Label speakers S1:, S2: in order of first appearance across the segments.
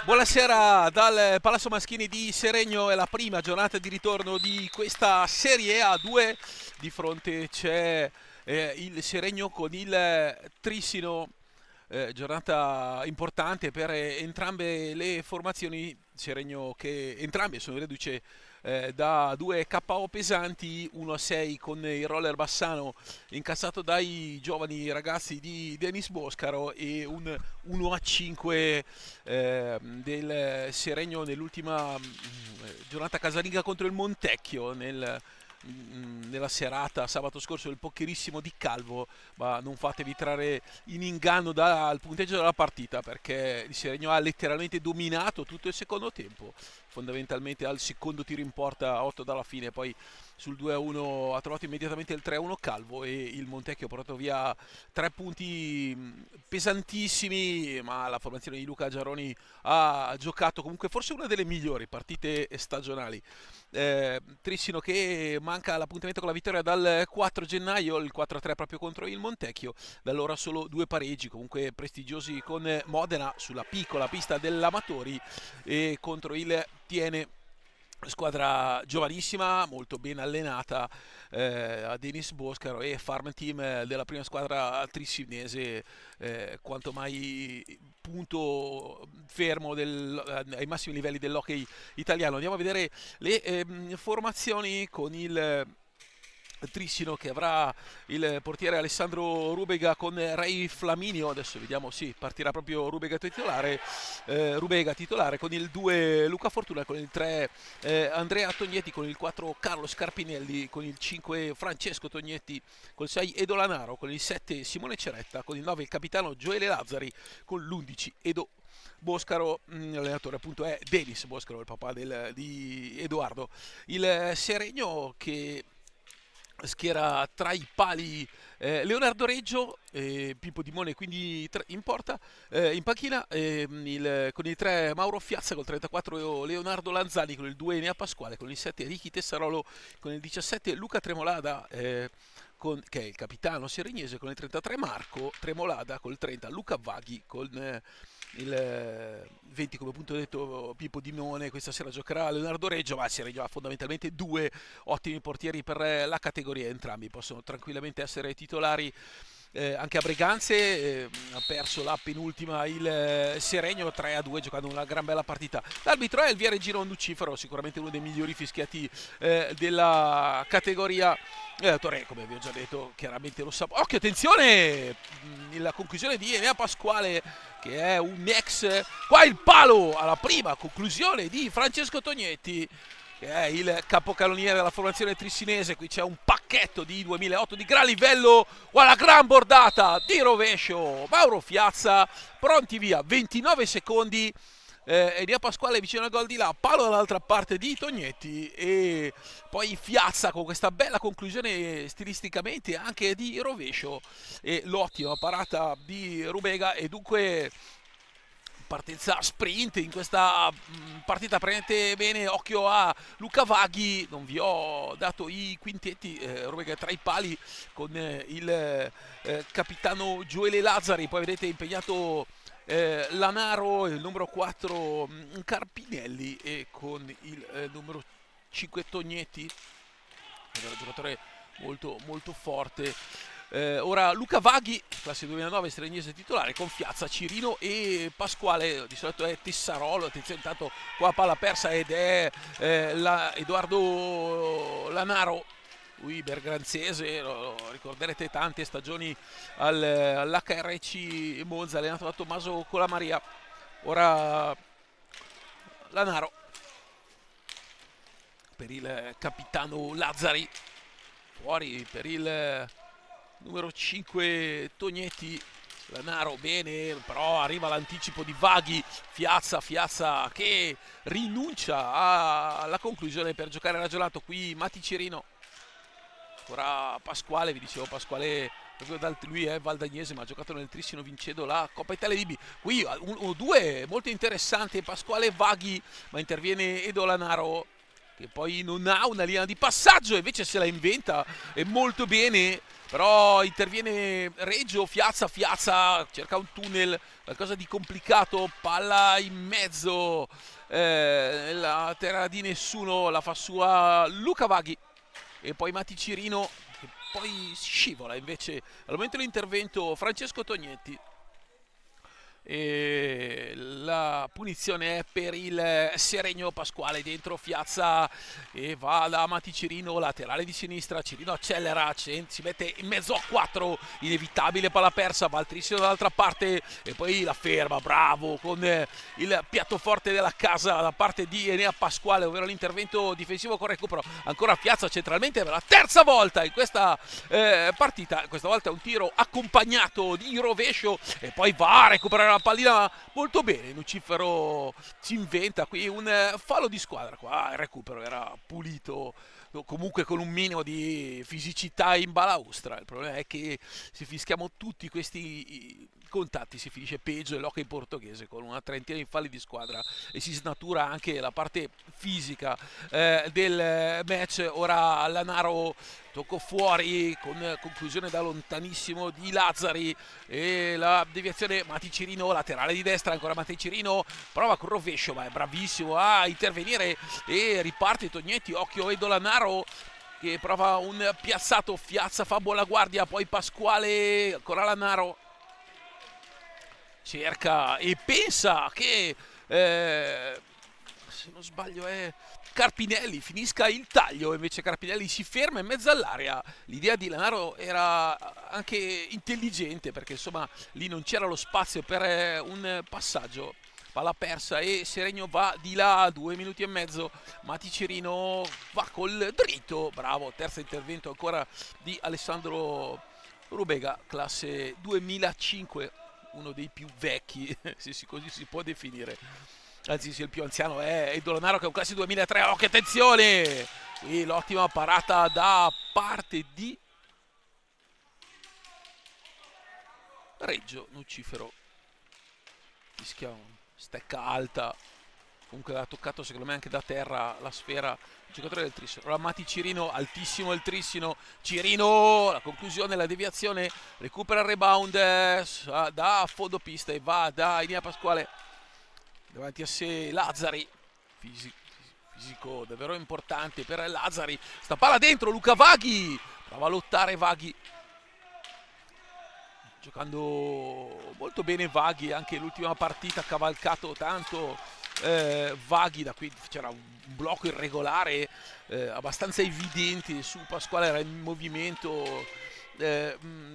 S1: Buonasera dal Palazzo Maschini di Seregno, è la prima giornata di ritorno di questa Serie A2. Di fronte c'è il Seregno con il Trissino, giornata importante per entrambe le formazioni. Seregno che entrambe sono reduce da due KO pesanti, 1-6 con il roller Bassano incassato dai giovani ragazzi di Denis Boscaro e un 1-5 del Seregno nell'ultima giornata casalinga contro il Montecchio nella serata sabato scorso del pokerissimo di Calvo, ma non fatevi trarre in inganno dal punteggio della partita, perché il Seregno ha letteralmente dominato tutto il secondo tempo, fondamentalmente al secondo tiro in porta a 8 dalla fine, poi sul 2-1 ha trovato immediatamente il 3-1 Calvo e il Montecchio ha portato via 3 punti pesantissimi, ma la formazione di Luca Giaroni ha giocato comunque forse una delle migliori partite stagionali. Trissino che manca l'appuntamento con la vittoria dal 4 gennaio, il 4-3 proprio contro il Montecchio, da allora solo due pareggi comunque prestigiosi con Modena sulla piccola pista dell'Amatori e contro il Tiene, squadra giovanissima, molto ben allenata a Denis Boscaro e farm team della prima squadra trissinese, quanto mai punto fermo ai massimi livelli dell'hockey italiano. Andiamo a vedere le formazioni con il Trissino che avrà il portiere Alessandro Rubega con Ray Flaminio. Adesso vediamo, sì, partirà proprio Rubega titolare con il 2 Luca Fortuna, con il 3 Andrea Tognetti, con il 4 Carlo Scarpinelli, con il 5 Francesco Tognetti, con il 6 Edo Lanaro, con il 7 Simone Ceretta, con il 9 il capitano Gioele Lazzari, con l'11 Edo Boscaro. L'allenatore appunto è Denis Boscaro, il papà di Edoardo. Il Seregno che schiera tra i pali Leonardo Reggio, Pippo Dimone quindi in porta, in panchina con il 3 Mauro Fiazza, col 34 Leonardo Lanzani, con il 2 Enea Pasquale, con il 7 Ricky Tessarolo, con il 17 Luca Tremolada, che è il capitano seregnese, con il 33 Marco Tremolada, col 30 Luca Vaghi, con il 20 come appunto detto Pippo Dimone. Questa sera giocherà Leonardo Reggio, ma Seregno ha fondamentalmente due ottimi portieri per la categoria, entrambi possono tranquillamente essere titolari. Anche a Breganze ha perso la penultima il Seregno 3-2, giocando una gran bella partita. L'arbitro è il Viere Giron Lucifero, sicuramente uno dei migliori fischiati della categoria. Torre, come vi ho già detto, chiaramente lo sa. Occhio, attenzione! La conclusione di Enea Pasquale, che è un ex. Qua il palo alla prima conclusione di Francesco Tognetti, che è il capocannoniere della formazione trissinese. Qui c'è un pacchetto di 2008 di gran livello. Guarda la gran bordata di rovescio. Mauro Fiazza, pronti via, 29 secondi. Elia Pasquale vicino al gol di là, palo dall'altra parte di Tognetti e poi Fiazza con questa bella conclusione stilisticamente anche di rovescio e l'ottima parata di Rubega. E dunque partenza sprint in questa partita prendete bene occhio a Luca Vaghi. Non vi ho dato i quintetti, Rubega tra i pali con il capitano Gioele Lazzari, poi vedete impegnato Lanaro, il numero 4 Carpinelli e con il numero 5 Tognetti, un giocatore molto, molto forte. Ora Luca Vaghi, classe 2009, seregnese titolare, con Fiazza, Cirino e Pasquale. Di solito è Tessarolo, attenzione intanto qua palla persa ed è Edoardo Lanaro, lui bergranzese, lo ricorderete tante stagioni all'HRC Monza, allenato da Tommaso Colamaria. Ora Lanaro per il capitano Lazzari, fuori per il numero 5 Tognetti. Lanaro bene, però arriva l'anticipo di Vaghi. Fiazza che rinuncia alla conclusione per giocare ragionato. Qui Mati Cirino. Ora Pasquale, vi dicevo, Pasquale lui è valdagnese ma ha giocato nel Trissino vincendo la Coppa Italia di B. Qui due molto interessante, Pasquale e Vaghi, ma interviene Edo Lanaro che poi non ha una linea di passaggio, invece se la inventa e molto bene, però interviene Reggio, Fiazza cerca un tunnel, qualcosa di complicato, palla in mezzo, nella terra di nessuno, la fa sua Luca Vaghi e poi Mati Cirino, che poi scivola invece al momento dell'intervento Francesco Tognetti. E la punizione è per il Seregno. Pasquale dentro Fiazza e va da Mati Cirino, laterale di sinistra, Cirino accelera, si mette in mezzo a 4, inevitabile palla persa, va al Trissino dall'altra parte e poi la ferma, bravo, con il piatto forte della casa da parte di Enea Pasquale, ovvero l'intervento difensivo con recupero, ancora Fiazza centralmente per la terza volta in questa partita, questa volta un tiro accompagnato di rovescio e poi va a recuperare la pallina molto bene. Lucifero si inventa qui un fallo di squadra, qua il recupero era pulito, comunque con un minimo di fisicità in balaustra. Il problema è che se fischiamo tutti questi contatti si finisce peggio dell'hockey portoghese, con una trentina di falli di squadra e si snatura anche la parte fisica del match. Ora Lanaro, tocco fuori con conclusione da lontanissimo di Lazzari e la deviazione Mati Cirino, laterale di destra, ancora Mati Cirino, prova con rovescio ma è bravissimo a intervenire e riparte Tognetti, occhio Edo Lanaro che prova un piazzato, Fiazza fa buona guardia, poi Pasquale, ancora Lanaro cerca e pensa che se non sbaglio è Carpinelli finisca il taglio, invece Carpinelli si ferma in mezzo all'area. L'idea di Lanaro era anche intelligente perché insomma lì non c'era lo spazio per un passaggio, palla persa e Seregno va di là, 2 minuti e mezzo. Mati Cirino va col dritto, bravo, terzo intervento ancora di Alessandro Rubega, classe 2005, uno dei più vecchi, se così si può definire, anzi sì, il più anziano è Edo Lanaro che è un classe 2003. Oh, che attenzione! E l'ottima parata da parte di Reggio. Lucifero fischia stecca alta, comunque ha toccato secondo me anche da terra la sfera il giocatore del Trissino. Ora Mati Cirino, altissimo il Trissino, Cirino, la conclusione, la deviazione, recupera il rebound da fondo pista e va da Enea Pasquale davanti a sé Lazzari, fisico davvero importante per Lazzari, sta palla dentro, Luca Vaghi, prova a lottare Vaghi, giocando molto bene Vaghi, anche l'ultima partita ha cavalcato tanto Vaghi, da qui c'era un blocco irregolare abbastanza evidente su Pasquale, era in movimento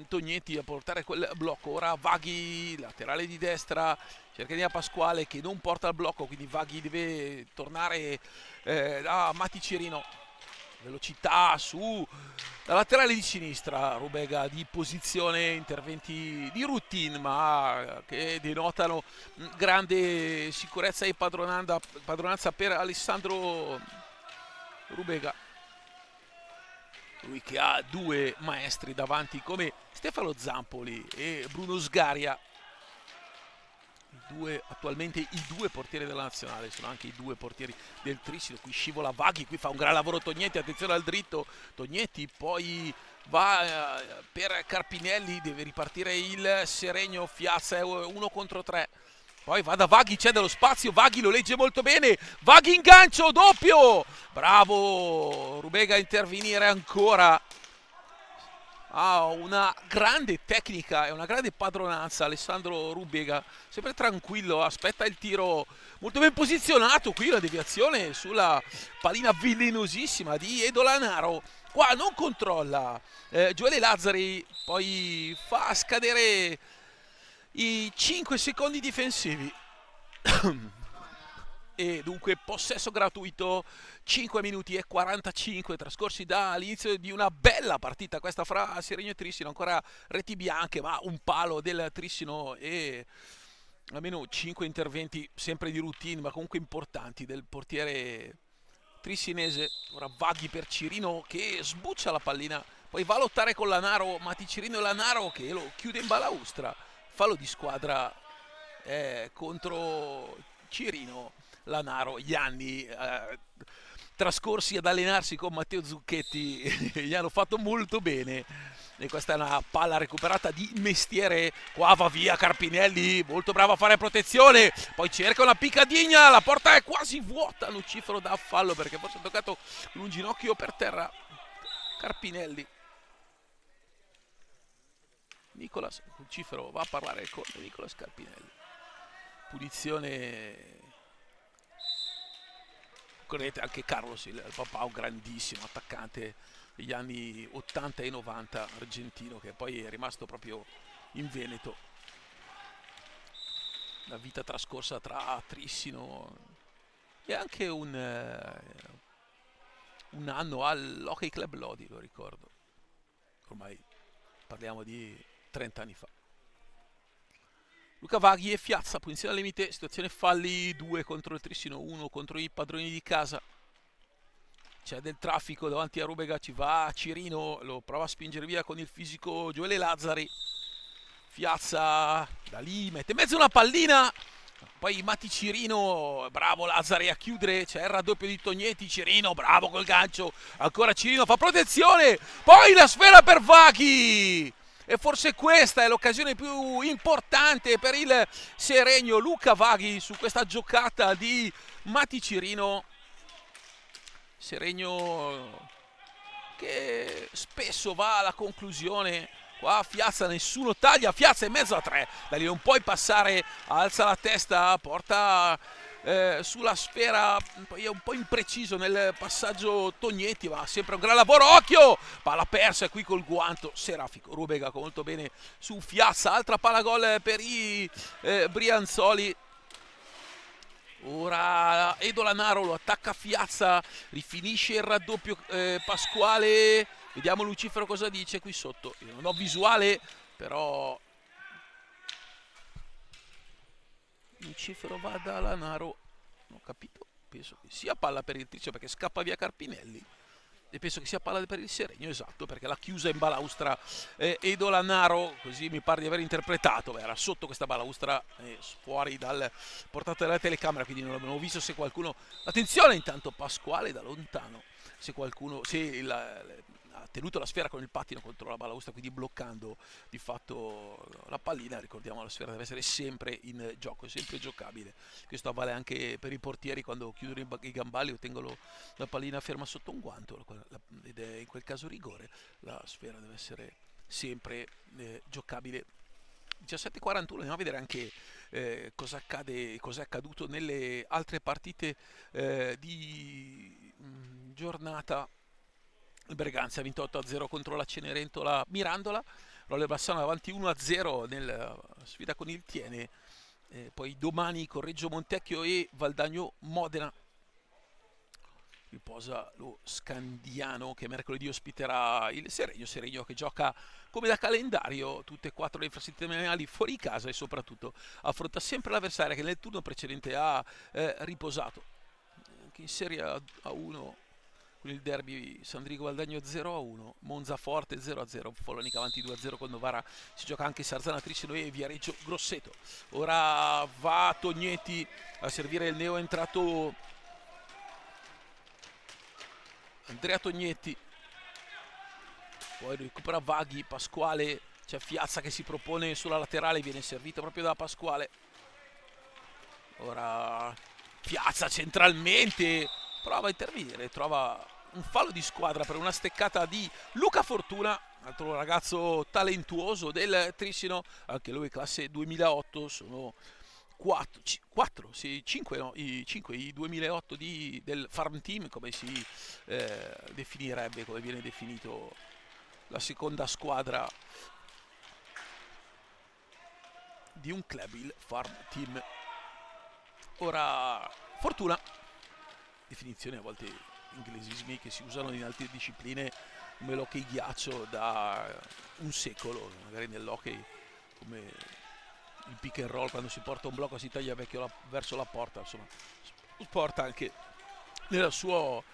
S1: Tognetti a portare quel blocco. Ora Vaghi, laterale di destra, cerca di Pasquale che non porta il blocco, quindi Vaghi deve tornare da Mati Cirino, velocità su la laterale di sinistra, Rubega di posizione, interventi di routine ma che denotano grande sicurezza e padronanza per Alessandro Rubega, lui che ha due maestri davanti come Stefano Zampoli e Bruno Sgaria, attualmente i due portieri della nazionale, sono anche i due portieri del Trissino. Qui scivola Vaghi, qui fa un gran lavoro Tognetti, attenzione al dritto Tognetti, poi va per Carpinelli, deve ripartire il Seregno, Fiazza è 1 contro 3, poi va da Vaghi, c'è dello spazio, Vaghi lo legge molto bene, Vaghi in gancio, doppio, bravo Rubega a intervenire ancora. Ha una grande tecnica e una grande padronanza Alessandro Rubega, sempre tranquillo, aspetta il tiro molto ben posizionato, qui la deviazione sulla pallina velenosissima di Edo Lanaro, qua non controlla Gioele Lazzari, poi fa scadere i 5 secondi difensivi e dunque possesso gratuito, 5 minuti e 45 trascorsi dall'inizio di una bella partita questa fra Seregno e Trissino, ancora reti bianche ma un palo del Trissino e almeno 5 interventi sempre di routine ma comunque importanti del portiere trissinese. Ora Vaghi per Cirino che sbuccia la pallina, poi va a lottare con Lanaro, Mati Cirino e Lanaro che lo chiude in balaustra, fallo di squadra contro Cirino. Lanaro, Ianni trascorsi ad allenarsi con Matteo Zucchetti gli hanno fatto molto bene. E questa è una palla recuperata di mestiere. Qua va via Carpinelli, molto bravo a fare protezione, poi cerca una piccadigna, la porta è quasi vuota. Lucifero dà fallo perché forse ha toccato con un ginocchio per terra Carpinelli. Nicolas Lucifero va a parlare con Nicolas Carpinelli. Punizione. Correte anche Carlos, il papà, un grandissimo attaccante degli anni 80 e 90 argentino, che poi è rimasto proprio in Veneto. La vita trascorsa tra Trissino e anche un anno all'Hockey Club Lodi, lo ricordo. Ormai parliamo di 30 anni fa. Luca Vaghi e Fiazza, punizione al limite, situazione falli, 2 contro il Trissino, 1 contro i padroni di casa. C'è del traffico davanti a Rubega, ci va Cirino, lo prova a spingere via con il fisico Gioele Lazzari. Fiazza da lì mette in mezzo una pallina, poi Matti Cirino, bravo Lazzari a chiudere, c'è il raddoppio di Tognetti, Cirino bravo col gancio, ancora Cirino fa protezione, poi la sfera per Vaghi. E forse questa è l'occasione più importante per il Seregno. Luca Vaghi su questa giocata di Matti Cirino. Seregno che spesso va alla conclusione. Qua Fiazza nessuno taglia, Fiazza in mezzo a 3, da lì non puoi passare, alza la testa, porta sulla sfera, poi è un po' impreciso nel passaggio Tognetti, ma sempre un gran lavoro, occhio, palla persa qui col guanto Serafico, Rubega molto bene su Fiazza, altra palla gol per i Brianzoli. Ora Edo Lanaro lo attacca Fiazza, rifinisce il raddoppio Pasquale, vediamo Lucifero cosa dice qui sotto, io non ho visuale, però Lucifero va da Lanaro, non ho capito, penso che sia palla per il Trizio perché scappa via Carpinelli. E penso che sia palla per il Seregno, esatto, perché l'ha chiusa in balaustra Edo Lanaro, così mi pare di aver interpretato. Beh, era sotto questa balaustra, fuori dal portato della telecamera, quindi non abbiamo visto se qualcuno... Attenzione intanto Pasquale da lontano, se qualcuno... ha tenuto la sfera con il pattino contro la balaustra, quindi bloccando di fatto la pallina. Ricordiamo, la sfera deve essere sempre in gioco, è sempre giocabile. Questo vale anche per i portieri quando chiudono i gambali o tengono la pallina ferma sotto un guanto, ed è in quel caso rigore. La sfera deve essere sempre giocabile. 17:41, andiamo a vedere anche cosa accade, cosa è accaduto nelle altre partite di giornata. Il Berganza ha vinto 8-0 contro la Cenerentola Mirandola, Rolle Bassano avanti 1-0 nella sfida con il Tiene, poi domani Correggio Montecchio e Valdagno Modena. Riposa lo Scandiano che mercoledì ospiterà il Seregno che gioca come da calendario tutte e 4 le infrasettimanali fuori casa e soprattutto affronta sempre l'avversaria che nel turno precedente ha riposato. Anche in Serie A1 con il derby Sandrigo Valdagno 0-1, Monza Forte 0-0, Follonica avanti 2-0 con Novara, si gioca anche Sarzana Trissino e Viareggio Grosseto. Ora va Tognetti a servire il neo entrato Andrea Tognetti, poi recupera Vaghi, Pasquale, c'è Fiazza che si propone sulla laterale, viene servito proprio da Pasquale. Ora Fiazza centralmente, prova a intervenire, trova un fallo di squadra per una steccata di Luca Fortuna, altro ragazzo talentuoso del Trissino, anche lui classe 2008, sono 5 i 2008 del Farm Team, come si definirebbe, come viene definito la seconda squadra di un club, il Farm Team. Ora Fortuna, definizione a volte inglesismi che si usano in altre discipline come l'hockey ghiaccio da un secolo, magari nell'hockey come il pick and roll, quando si porta un blocco si taglia vecchio verso la porta, insomma sport anche nel suo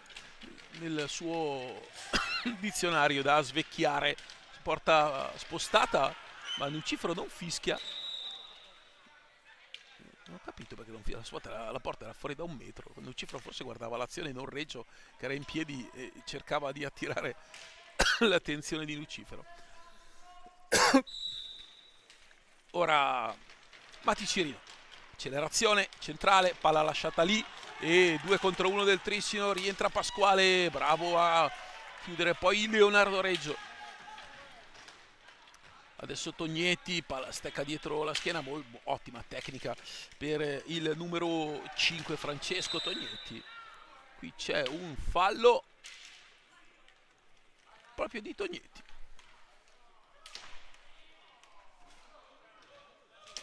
S1: dizionario da svecchiare, porta spostata, ma Lucifero non fischia. ho capito perché non la squadra, la porta era fuori da 1 metro. Quando Cifro forse guardava l'azione non Reggio che era in piedi e cercava di attirare l'attenzione di Lucifero. Ora Mati Cirino, accelerazione centrale, palla lasciata lì e 2 contro 1 del Trissino, rientra Pasquale, bravo a chiudere poi Leonardo Reggio. Adesso Tognetti, palla stecca dietro la schiena, ottima tecnica per il numero 5 Francesco Tognetti. Qui c'è un fallo proprio di Tognetti.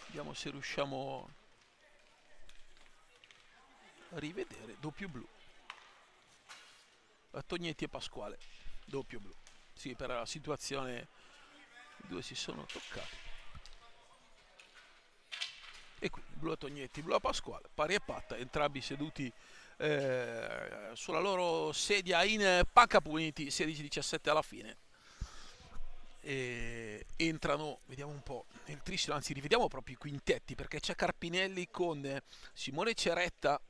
S1: Vediamo se riusciamo a rivedere. Doppio blu. Tognetti e Pasquale, doppio blu. Sì, per la situazione i due si sono toccati. E qui blu a Tognetti, blu a Pasquale, pari e patta, entrambi seduti sulla loro sedia in panca, puniti 16-17 alla fine. E entrano, vediamo un po' il Trissino, anzi rivediamo proprio i quintetti, perché c'è Carpinelli con Simone Ceretta,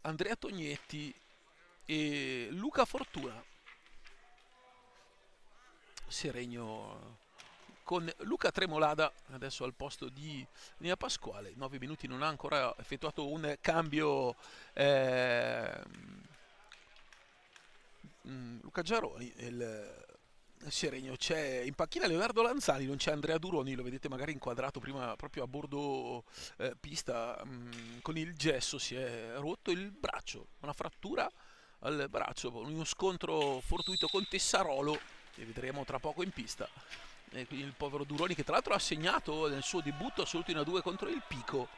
S1: Andrea Tognetti e Luca Fortuna. Seregno con Luca Tremolada adesso al posto di Nia Pasquale. 9 minuti, non ha ancora effettuato un cambio Luca Giaroni. Il Seregno, c'è in panchina Leonardo Lanzani, non c'è Andrea Duroni, lo vedete magari inquadrato prima proprio a bordo pista. Con il gesso si è rotto il braccio, una frattura al braccio, uno scontro fortuito con Tessarolo, e vedremo tra poco in pista. E quindi il povero Duroni, che tra l'altro ha segnato nel suo debutto assoluto in A2 contro il Pico,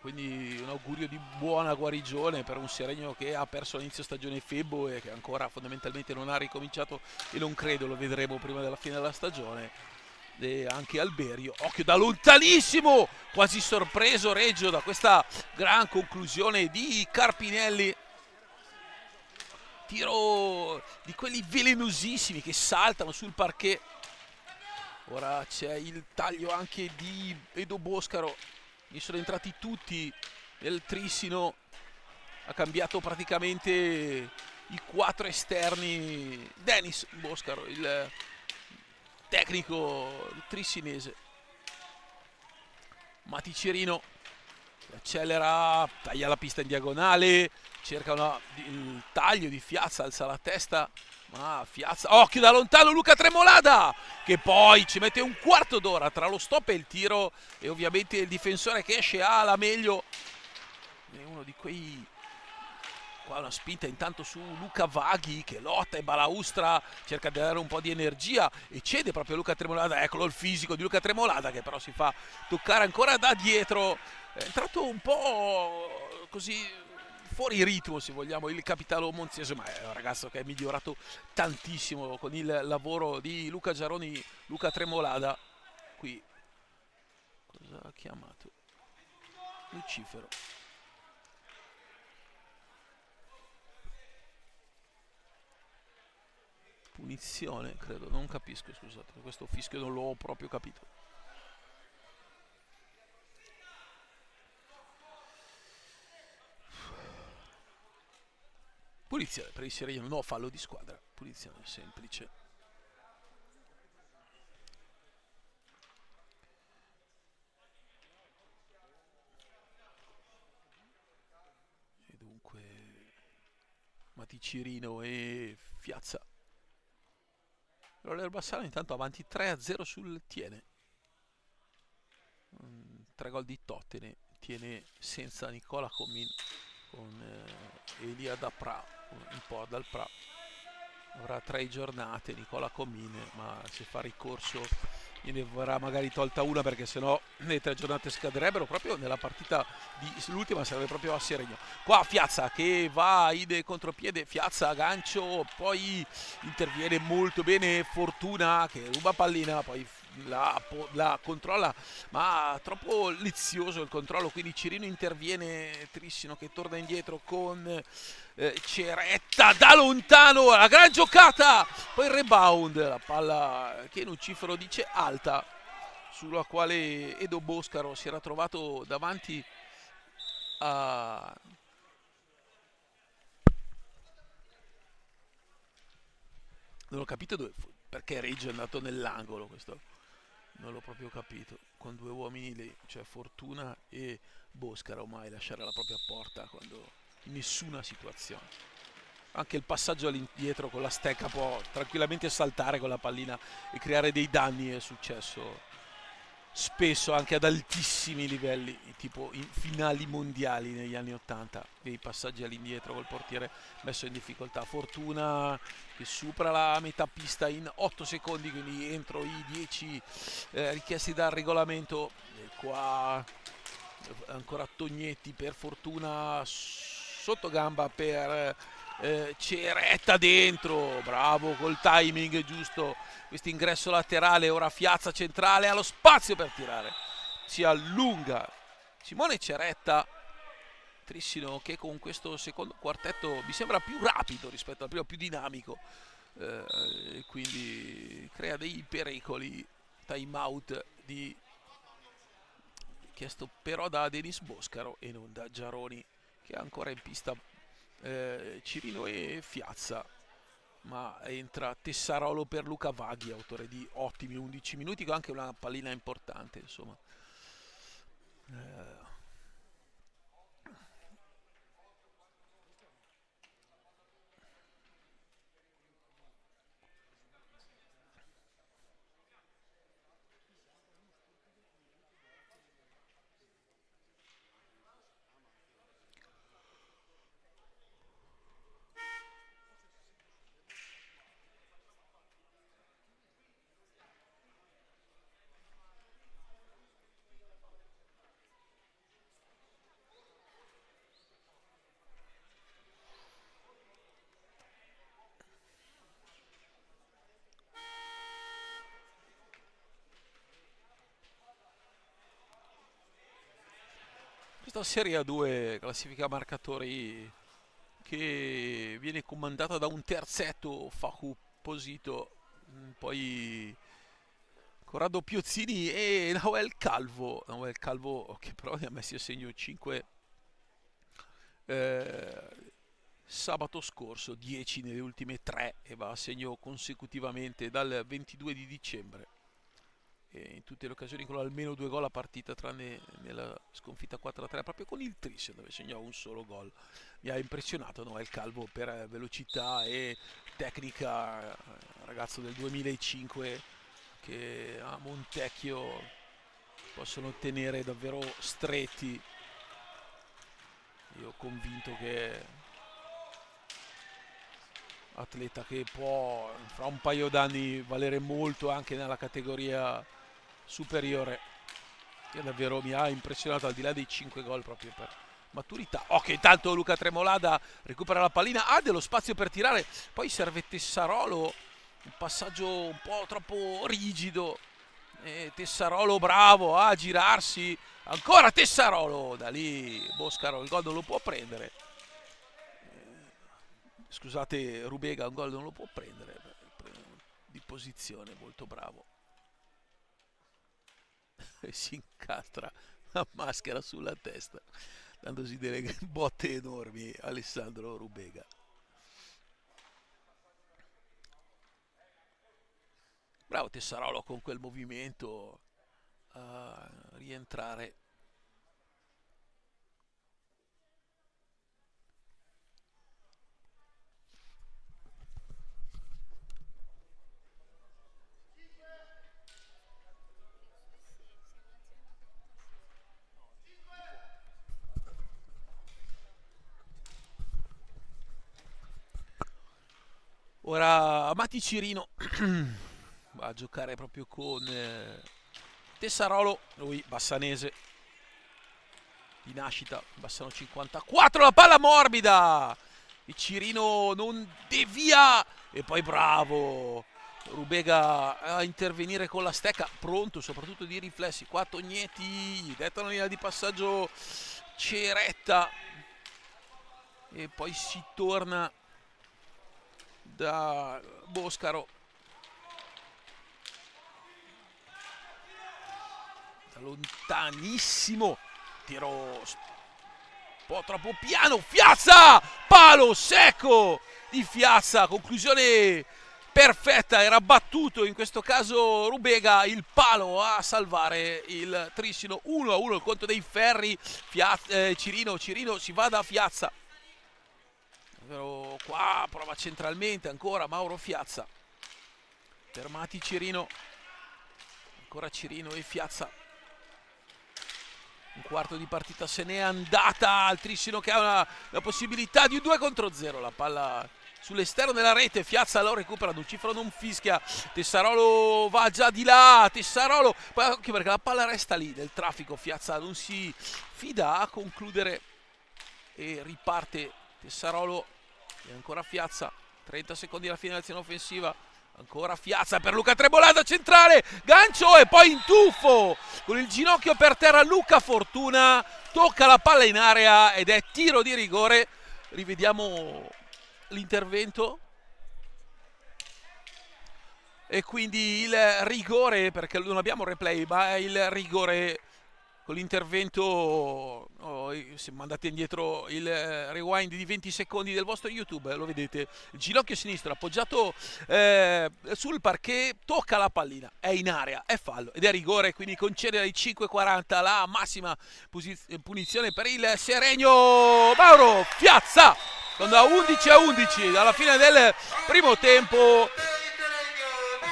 S1: quindi un augurio di buona guarigione per un Seregno che ha perso all'inizio stagione Febbo e che ancora fondamentalmente non ha ricominciato, e non credo lo vedremo prima della fine della stagione. E anche Alberio, occhio da lontanissimo, quasi sorpreso Reggio da questa gran conclusione di Carpinelli. Tiro di quelli velenosissimi che saltano sul parquet. Ora c'è il taglio anche di Edo Boscaro, gli sono entrati tutti nel Trissino, ha cambiato praticamente i 4 esterni. Dennis Boscaro, il tecnico trissinese. Mati Cirino accelera, taglia la pista in diagonale, cerca il taglio di Fiazza, alza la testa, ma Fiazza, occhio da lontano Luca Tremolada, che poi ci mette un quarto d'ora tra lo stop e il tiro, e ovviamente il difensore che esce ha la meglio. È uno di quei, qua una spinta intanto su Luca Vaghi che lotta e balaustra, cerca di dare un po' di energia e cede proprio Luca Tremolada. Eccolo il fisico di Luca Tremolada, che però si fa toccare ancora da dietro. È entrato un po' così fuori ritmo, se vogliamo, il capitano Monziese, ma è un ragazzo che è migliorato tantissimo con il lavoro di Luca Giaroni. Luca Tremolada qui cosa ha chiamato? Lucifero. Punizione, credo, non capisco, scusate, questo fischio non l'ho proprio capito. Punizione per il Seregno, no fallo di squadra, punizione semplice. E dunque Mati Cirino e Fiazza. Roller Bassano intanto avanti 3-0 sul Tiene. 3 gol di Totene, Tiene senza Nicola Comin, con Elia da Pra, un po' dal Pra. Avrà 3 giornate Nicola Comin, ma se fa ricorso gliene verrà magari tolta una, perché sennò le 3 giornate scaderebbero proprio nella partita l'ultima sarebbe proprio a Seregno. Qua Fiazza che va in contropiede, Fiazza gancio, poi interviene molto bene Fortuna che ruba pallina, poi la controlla, ma troppo lezioso il controllo, quindi Cirino interviene, Trissino che torna indietro con Ceretta da lontano, la gran giocata, poi il rebound, la palla che Lucifero dice alta, sulla quale Edo Boscaro si era trovato davanti a... Non ho capito perché Reggio è andato nell'angolo, questo non l'ho proprio capito, con due uomini lì, cioè Fortuna e Boscaro, mai lasciare la propria porta quando in nessuna situazione. Anche il passaggio all'indietro con la stecca può tranquillamente saltare con la pallina e creare dei danni, è successo spesso anche ad altissimi livelli, tipo in finali mondiali negli anni 80, dei passaggi all'indietro col portiere messo in difficoltà. Fortuna che supera la metà pista in 8 secondi, quindi entro i 10 richiesti dal regolamento. E qua ancora Tognetti per Fortuna, sotto gamba per Ceretta dentro, bravo col timing giusto, questo ingresso laterale. Ora Fiazza centrale, ha lo spazio per tirare, si allunga Simone Ceretta. Trissino che con questo secondo quartetto mi sembra più rapido rispetto al primo, più dinamico, e quindi crea dei pericoli. Time out chiesto però da Denis Boscaro e non da Giaroni, che è ancora in pista. Cirino e Fiazza, ma entra Tessarolo per Luca Vaghi, autore di ottimi 11 minuti con anche una pallina importante, insomma. Eh, Questa Serie A2 classifica marcatori che viene comandata da un terzetto Facu Posito, poi Corrado Piozzini e Nahuel Calvo. Nahuel Calvo che però ne ha messi a segno 5 sabato scorso, 10 nelle ultime 3 e va a segno consecutivamente dal 22 di dicembre. E in tutte le occasioni con almeno 2 gol a partita, tranne nella sconfitta 4-3 proprio con il Tris dove segnò un solo gol. Mi ha impressionato Noel Calvo per velocità e tecnica, ragazzo del 2005 che a Montecchio possono tenere davvero stretti. Io convinto che atleta che può fra un paio d'anni valere molto anche nella categoria superiore, che davvero mi ha impressionato al di là dei 5 gol proprio per maturità. Ok, intanto Luca Tremolada recupera la pallina, ha dello spazio per tirare, poi serve Tessarolo, un passaggio un po' troppo rigido, e Tessarolo bravo a girarsi, ancora Tessarolo, da lì Boscaro il gol non lo può prendere. Scusate, Rubega un gol non lo può prendere, di posizione molto bravo. E si incastra la maschera sulla testa, dandosi delle botte enormi Alessandro Rubega. Bravo Tessarolo con quel movimento a rientrare. Ora Amati Cirino va a giocare proprio con Tessarolo, lui bassanese di nascita, Bassano 54, la palla morbida, e Cirino non devia, e poi bravo Rubega a intervenire con la stecca, pronto soprattutto di riflessi. Qua Tognetti, detta la linea di passaggio Ceretta, e poi si torna da Boscaro. da lontanissimo, tiro un po' troppo piano, Fiazza, palo secco di Fiazza, conclusione perfetta, era battuto in questo caso Rubega, il palo a salvare il Trissino. 1-1 il conto dei ferri. Cirino si va da Fiazza, però qua prova centralmente ancora Mauro Fiazza, fermati Cirino, ancora Cirino e Fiazza. Un quarto di partita se n'è andata, il Trissino che ha la possibilità di un 2 contro 0, la palla sull'esterno della rete, Fiazza lo recupera, Nucifero non fischia, Tessarolo va già di là, Tessarolo, anche perché la palla resta lì nel traffico, Fiazza non si fida a concludere e riparte Tessarolo e ancora Fiazza, 30 secondi alla fine dell'azione offensiva. Ancora Fiazza per Luca Tremolada, centrale, gancio e poi in tuffo con il ginocchio per terra Luca Fortuna, tocca la palla in area ed è tiro di rigore. Rivediamo l'intervento e quindi il rigore, perché non abbiamo replay, ma è il rigore con l'intervento. Se mandate indietro il rewind di 20 secondi del vostro YouTube lo vedete, il ginocchio sinistro appoggiato sul parquet, tocca la pallina, è in area, è fallo ed è rigore, quindi concede ai 5:40 la massima punizione per il Seregno. Mauro Fiazza con da 11-11 dalla fine del primo tempo,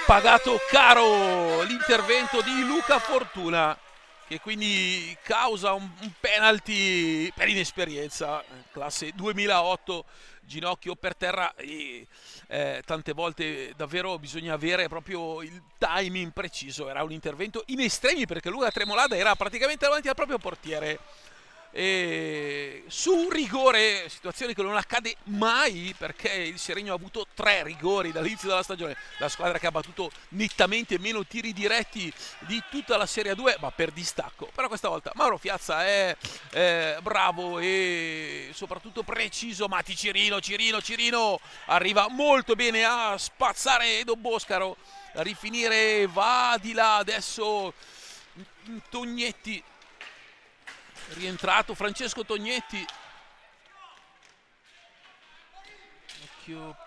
S1: pagato caro l'intervento di Luca Fortuna, che quindi causa un penalty per inesperienza, classe 2008, ginocchio per terra e tante volte davvero bisogna avere proprio il timing preciso. Era un intervento in estremi perché Luca Tremolada era praticamente davanti al proprio portiere. E su rigore, situazione che non accade mai perché il Seregno ha avuto 3 rigori dall'inizio della stagione, la squadra che ha battuto nettamente meno tiri diretti di tutta la Serie 2, ma per distacco. Però questa volta Mauro Fiazza è bravo e soprattutto preciso. Mati Cirino arriva molto bene a spazzare Edo Boscaro, a rifinire, va di là adesso Tognetti, rientrato Francesco Tognetti, occhio,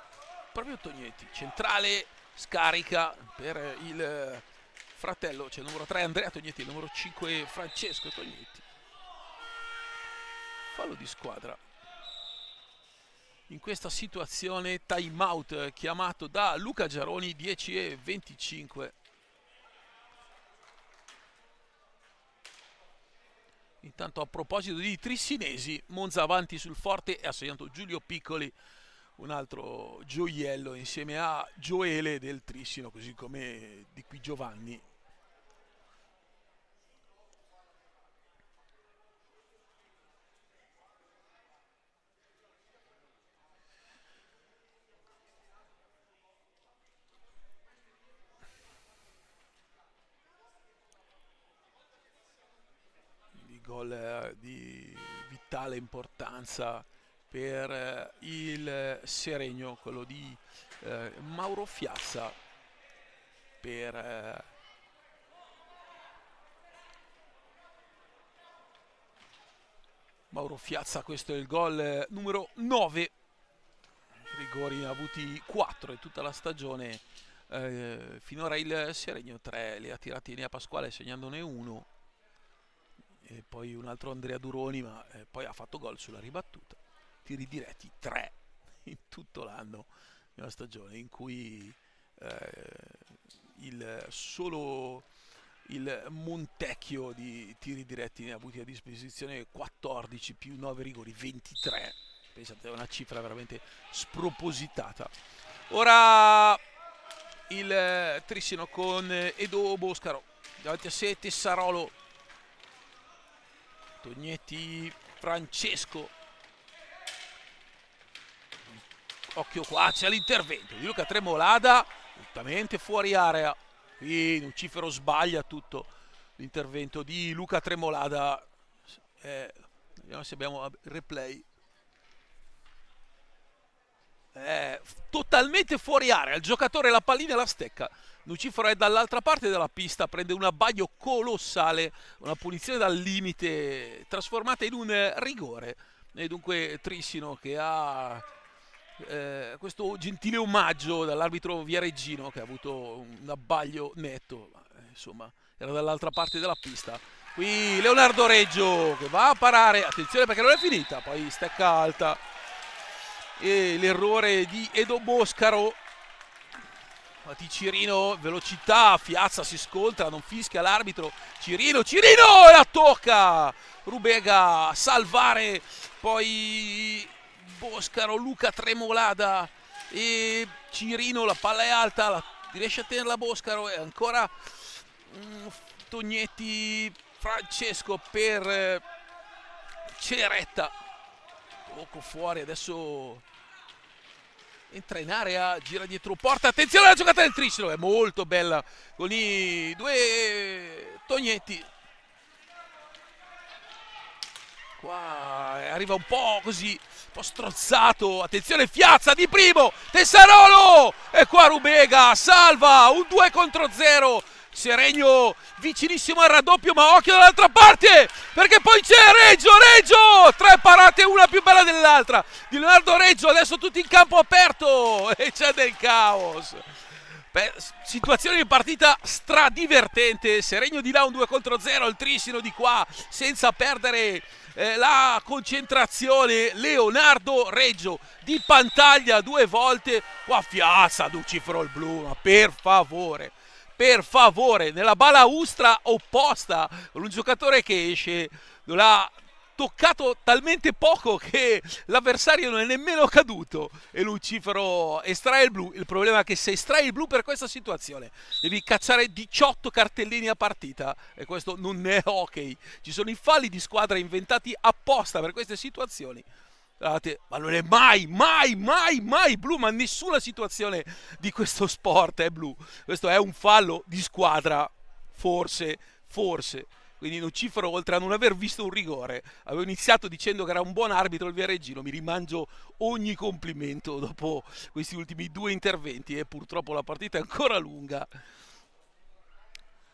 S1: proprio Tognetti, centrale, scarica per il fratello, c'è il numero 3 Andrea Tognetti, il numero 5 Francesco Tognetti. Fallo di squadra. In questa situazione time out chiamato da Luca Giaroni, 10:25. Intanto, a proposito di trissinesi, Monza avanti sul forte e ha segnato Giulio Piccoli, un altro gioiello insieme a Gioele del Trissino, così come di qui Giovanni. Gol di vitale importanza per il Seregno, quello di Mauro Fiazza per Mauro Fiazza. Questo è il gol numero 9, rigori ne ha avuti 4 in tutta la stagione, finora il Seregno 3 li ha tirati Enea Pasquale segnandone 1 e poi un altro Andrea Duroni, ma poi ha fatto gol sulla ribattuta. Tiri diretti 3 in tutto l'anno, nella stagione in cui solo il Montecchio di tiri diretti ne ha avuti a disposizione 14 più 9 rigori, 23. Pensate, è una cifra veramente spropositata. Ora il Trissino con Edo Boscaro davanti a sé, Tessarolo, Tognetti, Francesco. Occhio qua, c'è l'intervento di Luca Tremolada, assolutamente fuori area. Qui Nucifero sbaglia tutto l'intervento di Luca Tremolada. Vediamo se abbiamo replay. totalmente fuori area, il giocatore la pallina e la stecca. Nucifero è dall'altra parte della pista, prende un abbaglio colossale, una punizione dal limite trasformata in un rigore. E dunque Trissino che ha questo gentile omaggio dall'arbitro Viareggino, che ha avuto un abbaglio netto, ma, insomma era dall'altra parte della pista. Qui Leonardo Reggio che va a parare, attenzione perché non è finita, poi stecca alta e l'errore di Edo Boscaro. Di Cirino, velocità, Fiazza si scontra, non fischia l'arbitro. Cirino la tocca! Rubega a salvare, poi Boscaro, Luca Tremolada e Cirino, la palla è alta, riesce a tenerla Boscaro e ancora Tognetti, Francesco per Ceretta. Poco fuori, adesso entra in area, gira dietro porta, attenzione alla giocata del Trissino, è molto bella con i due Tognetti. Qua arriva un po' così, un po' strozzato, attenzione Fiazza di primo, Tessarolo e qua Rubega salva, un 2 contro 0. Seregno vicinissimo al raddoppio, ma occhio dall'altra parte perché poi c'è Reggio, tre parate, una più bella dell'altra di Leonardo Reggio, adesso tutti in campo aperto e c'è del caos. Situazione di partita stradivertente, Seregno di là un 2 contro 0, il Trissino di qua senza perdere la concentrazione. Leonardo Reggio di Pantaglia due volte, qua Fiazza, Nucifero il blu, ma per favore, nella balaustra opposta, con un giocatore che esce, non l'ha toccato talmente poco che l'avversario non è nemmeno caduto e Lucifero estrae il blu. Il problema è che se estrai il blu per questa situazione devi cacciare 18 cartellini a partita e questo non è ok. Ci sono i falli di squadra inventati apposta per queste situazioni. Ma non è mai blu, ma nessuna situazione di questo sport è blu. Questo è un fallo di squadra, forse. Quindi Nucifero, oltre a non aver visto un rigore, avevo iniziato dicendo che era un buon arbitro il Viareggino, mi rimangio ogni complimento dopo questi ultimi due interventi e purtroppo la partita è ancora lunga.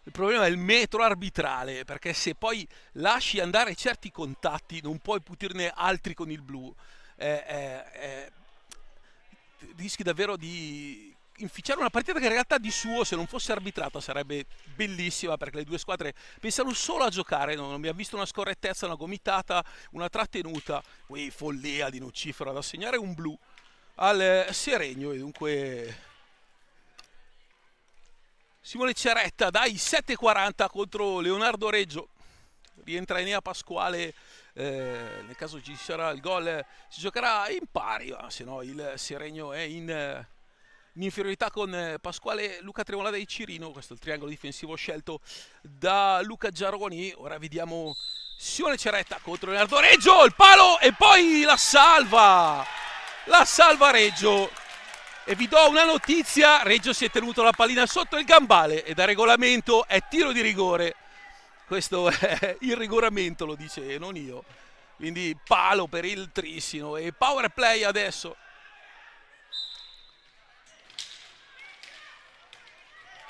S1: Il problema è il metro arbitrale, perché se poi lasci andare certi contatti non puoi puterne altri con il blu. Rischi davvero di inficiare una partita che in realtà di suo, se non fosse arbitrata, sarebbe bellissima, perché le due squadre pensano solo a giocare, non abbiamo visto una scorrettezza, una gomitata, una trattenuta. Qui follia di Nucifero ad assegnare un blu al Seregno e dunque Simone Ceretta dai 7,40 contro Leonardo Reggio. Rientra Enea Pasquale, nel caso ci sarà il gol si giocherà in pari, ma se no il Seregno è in inferiorità con Pasquale, Luca Tremolada e Cirino. Questo è il triangolo difensivo scelto da Luca Giaroni. Ora vediamo Simone Ceretta contro Leonardo Reggio, il palo e poi la salva Reggio. E vi do una notizia, Reggio si è tenuto la pallina sotto il gambale e da regolamento è tiro di rigore. Questo è il regolamento, lo dice, non io. Quindi palo per il Trissino e power play adesso.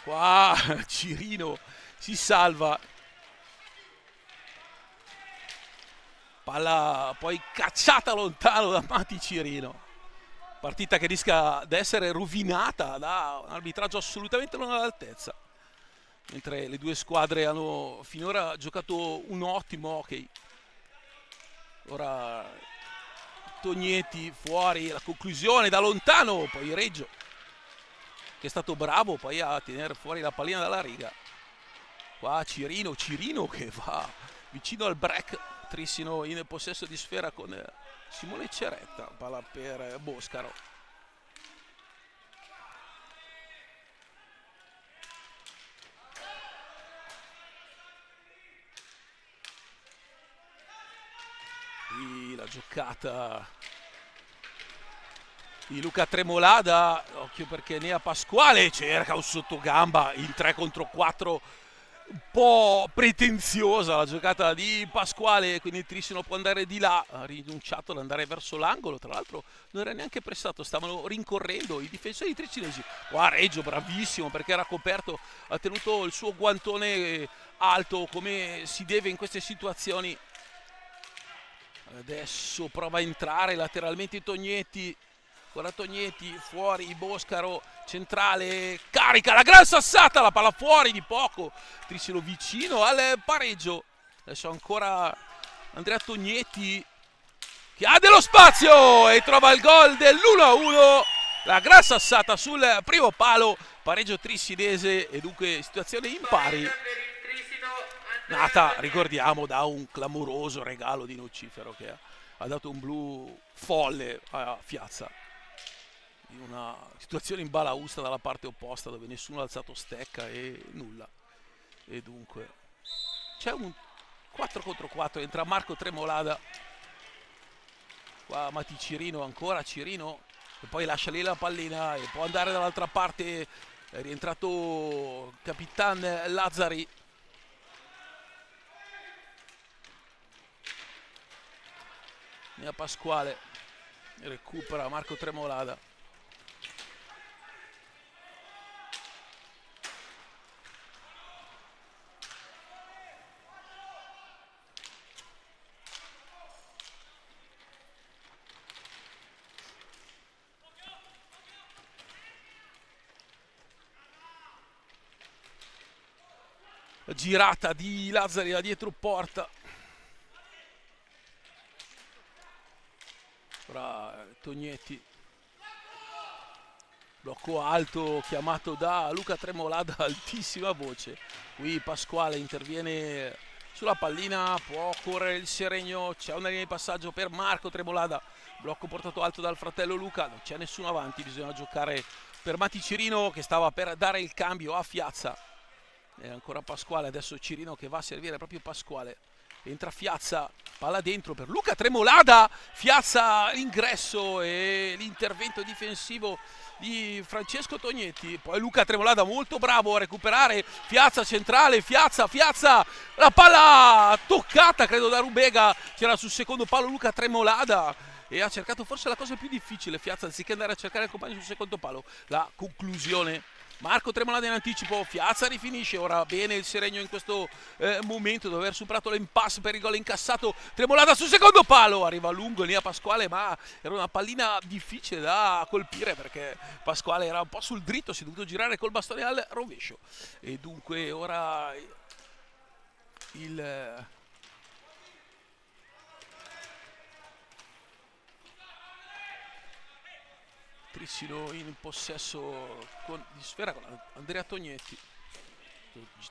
S1: Qua Cirino si salva. Palla poi cacciata lontano da Mati Cirino. Partita che rischia di essere rovinata da un arbitraggio assolutamente non all'altezza. Mentre le due squadre hanno finora giocato un ottimo hockey. Ora Tognetti fuori, la conclusione da lontano, poi Reggio che è stato bravo poi a tenere fuori la pallina dalla riga. Qua Cirino che va vicino al break. Trissino in possesso di sfera con Simone Ceretta, palla per Boscaro. Qui la giocata di Luca Tremolada, occhio perché Enea Pasquale cerca un sottogamba in 3 contro 4 un po' pretenziosa la giocata di Pasquale, quindi il Trissino può andare di là, ha rinunciato ad andare verso l'angolo, tra l'altro non era neanche pressato, stavano rincorrendo i difensori tricinesi. Qua Reggio bravissimo perché era coperto, ha tenuto il suo guantone alto come si deve in queste situazioni. Adesso prova a entrare lateralmente Tognetti. Ora Tognetti fuori, Boscaro centrale, carica la gran sassata, la palla fuori di poco. Trissino vicino al pareggio. Adesso ancora Andrea Tognetti che ha dello spazio e trova il gol dell'1-1. La gran sassata sul primo palo, pareggio trissinese e dunque situazione impari. Nata, ricordiamo, da un clamoroso regalo di Nocifero che ha dato un blu folle a Fiazza in una situazione in balaustra dalla parte opposta dove nessuno ha alzato stecca e nulla. E dunque c'è un 4 contro 4, entra Marco Tremolada, qua Mati Cirino, ancora Cirino e poi lascia lì la pallina e può andare dall'altra parte, è rientrato Capitan Lazzari. Nea Pasquale recupera Marco Tremolada. Girata di Lazzari da dietro porta. Ora Tognetti, blocco alto chiamato da Luca Tremolada, altissima voce. Qui Pasquale interviene sulla pallina, può correre il Seregno, c'è una linea di passaggio per Marco Tremolada, blocco portato alto dal fratello Luca, non c'è nessuno avanti, bisogna giocare per Mati Cirino che stava per dare il cambio a Fiazza. E ancora Pasquale, adesso Cirino che va a servire proprio Pasquale. Entra Fiazza, palla dentro per Luca Tremolada, Fiazza ingresso e l'intervento difensivo di Francesco Tognetti. Poi Luca Tremolada molto bravo a recuperare, Fiazza centrale, Fiazza, la palla toccata credo da Rubega, c'era sul secondo palo Luca Tremolada e ha cercato forse la cosa più difficile Fiazza, anziché andare a cercare il compagno sul secondo palo, la conclusione. Marco Tremolada in anticipo, Fiazza rifinisce, ora bene il Seregno in questo momento dopo aver superato l'impasse per il gol incassato. Tremolada sul secondo palo, arriva lungo Nia Pasquale ma era una pallina difficile da colpire perché Pasquale era un po' sul dritto, si è dovuto girare col bastone al rovescio e dunque ora il Trissino in possesso di sfera con Andrea Tognetti,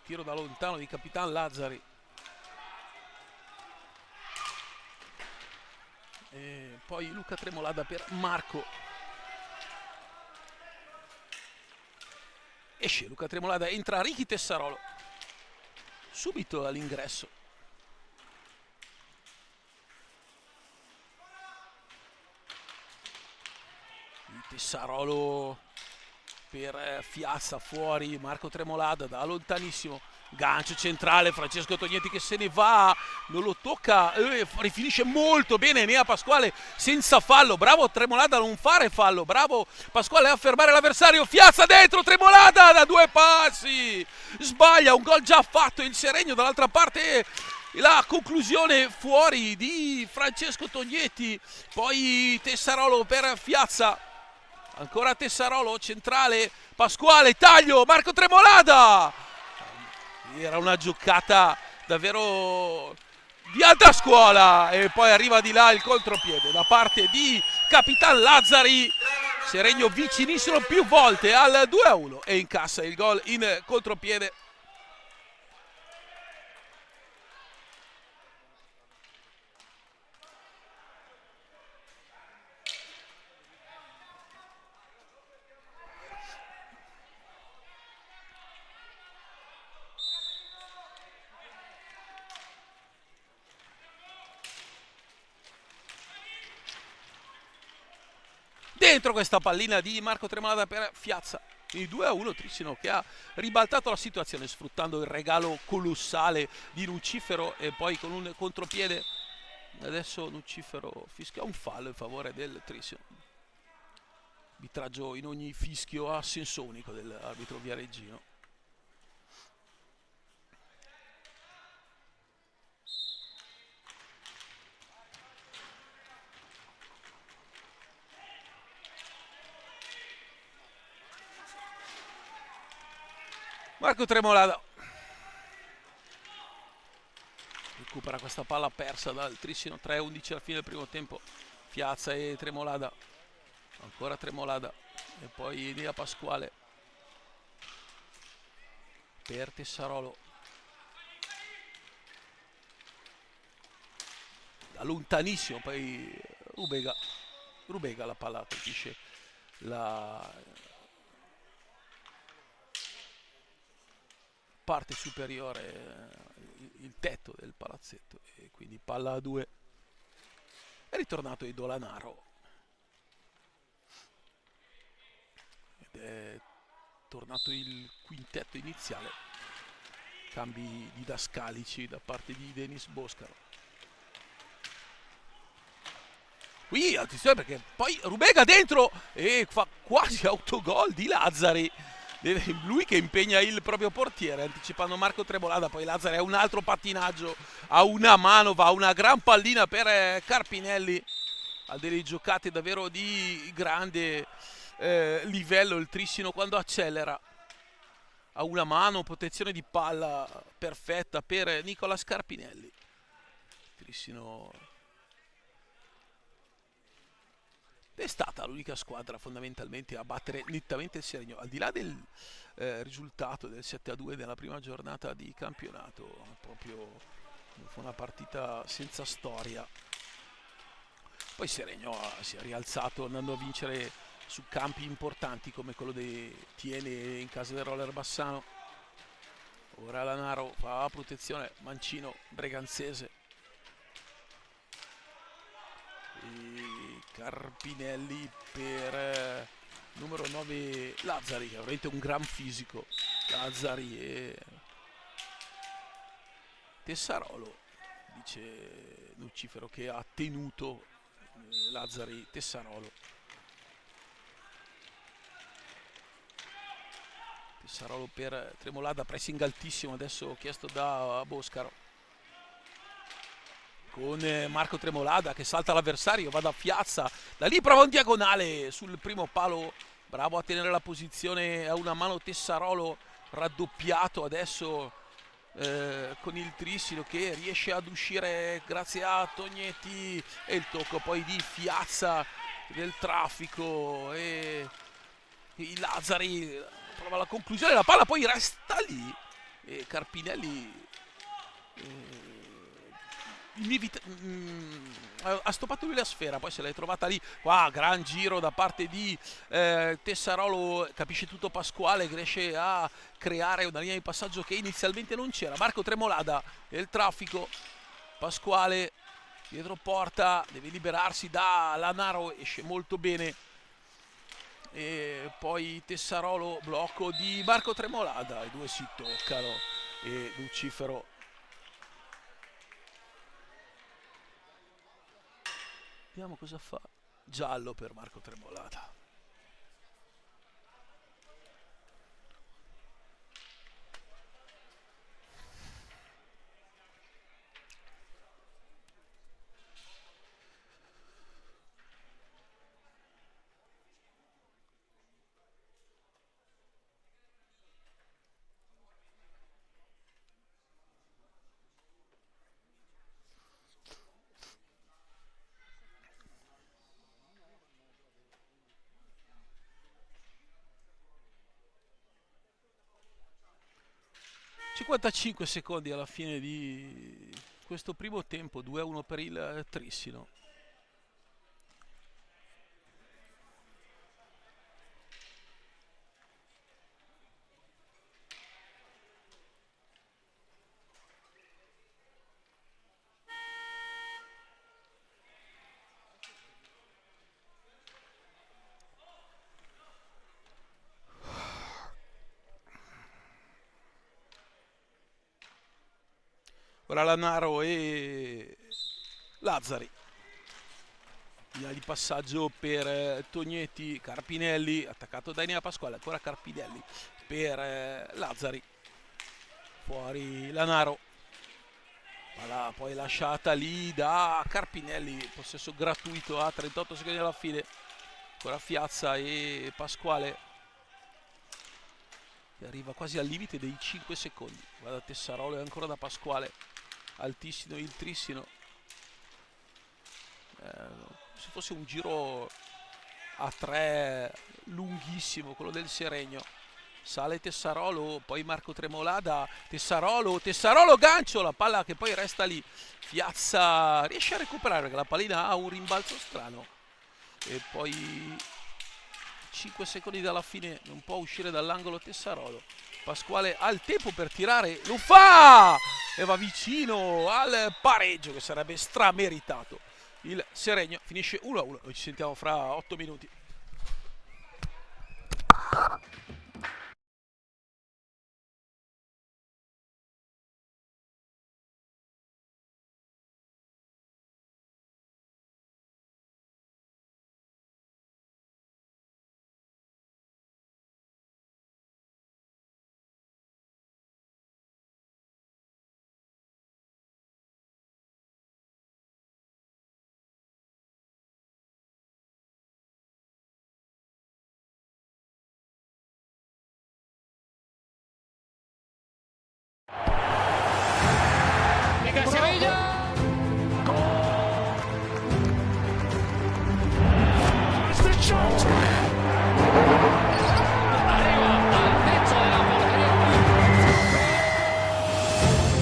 S1: tiro da lontano di Capitan Lazzari e poi Luca Tremolada per Marco, esce Luca Tremolada, entra Ricky Tessarolo subito all'ingresso. Tessarolo per Fiazza, fuori Marco Tremolada da lontanissimo, gancio centrale Francesco Tognetti che se ne va, non lo tocca, rifinisce molto bene Nea Pasquale senza fallo, bravo Tremolada a non fare fallo, bravo Pasquale a fermare l'avversario, Fiazza dentro, Tremolada da due passi sbaglia, un gol già fatto, il Seregno dall'altra parte. La conclusione fuori di Francesco Tognetti, poi Tessarolo per Fiazza, ancora Tessarolo centrale, Pasquale, taglio, Marco Tremolada, era una giocata davvero di alta scuola e poi arriva di là il contropiede da parte di Capitan Lazzari. Seregno vicinissimo più volte al 2-1 e incassa il gol in contropiede. Dentro questa pallina di Marco Tremolada per Fiazza. Quindi 2-1 Trissino che ha ribaltato la situazione sfruttando il regalo colossale di Lucifero e poi con un contropiede. Adesso Lucifero fischia un fallo in favore del Trissino. Arbitraggio in ogni fischio a senso unico dell'arbitro Viareggino. Marco Tremolada recupera questa palla persa dal Trissino. 3-11 alla fine del primo tempo. Piazza e Tremolada, ancora Tremolada e poi Elia Pasquale per Tessarolo. Da lontanissimo poi Rubega la palla colpisce la parte superiore, il tetto del palazzetto, e quindi palla a 2. È ritornato Idolanaro ed è tornato il quintetto iniziale. Cambi didascalici da parte di Denis Boscaro. Qui attenzione perché poi Rubega dentro e fa quasi autogol di Lazzari. Lui che impegna il proprio portiere anticipando Marco Tremolada. Poi Lazzari ha un altro pattinaggio a una mano, va una gran pallina per Carpinelli. Ha delle giocate davvero di grande livello il Trissino quando accelera. A una mano, protezione di palla perfetta per Nicola Scarpinelli. Trissino è stata l'unica squadra fondamentalmente a battere nettamente il Seregno, al di là del risultato del 7-2 della prima giornata di campionato. Proprio fu una partita senza storia. Poi Seregno si è rialzato andando a vincere su campi importanti come quello di Tiene in casa del Roller Bassano. Ora Lanaro fa protezione, Mancino Breganzese. E Carpinelli per numero 9 Lazzari, che è veramente un gran fisico. Lazzari e Tessarolo, dice Lucifero che ha tenuto Lazzari Tessarolo. Tessarolo per Tremolada, pressing altissimo adesso chiesto da Boscaro. Con Marco Tremolada che salta l'avversario, va da Piazza, da lì prova un diagonale sul primo palo, bravo a tenere la posizione a una mano Tessarolo, raddoppiato adesso con il Trissino che riesce ad uscire grazie a Tognetti e il tocco poi di Piazza del traffico e i Lazzari prova la conclusione, la palla poi resta lì e Carpinelli ha stoppato lui la sfera, poi se l'è trovata lì. Qua gran giro da parte di Tessarolo, capisce tutto Pasquale che riesce a creare una linea di passaggio che inizialmente non c'era. Marco Tremolada e il traffico, Pasquale dietro porta, deve liberarsi da Lanaro, esce molto bene e poi Tessarolo, blocco di Marco Tremolada, i due si toccano e Lucifero vediamo cosa fa. Giallo per Marco Tremolada. ...55 secondi alla fine di questo primo tempo, 2-1 per il Trissino. Ora Lanaro e Lazzari. Linea di passaggio per Tognetti, Carpinelli, attaccato da Enea Pasquale, ancora Carpinelli per Lazzari. Fuori Lanaro. Palla poi lasciata lì da Carpinelli, possesso gratuito a 38 secondi alla fine. Ancora Fiazza e Pasquale, che arriva quasi al limite dei 5 secondi. Guarda Tessarolo e ancora da Pasquale, altissimo il trissino. Se fosse un giro a 3 lunghissimo quello del Seregno. Sale Tessarolo, poi Marco Tremolada, Tessarolo, gancio, la palla che poi resta lì. Fiazza riesce a recuperare perché la pallina ha un rimbalzo strano. E poi 5 secondi dalla fine non può uscire dall'angolo Tessarolo. Pasquale ha il tempo per tirare, lo fa! E va vicino al pareggio che sarebbe strameritato. Il Seregno finisce 1-1, noi ci sentiamo fra 8 minuti.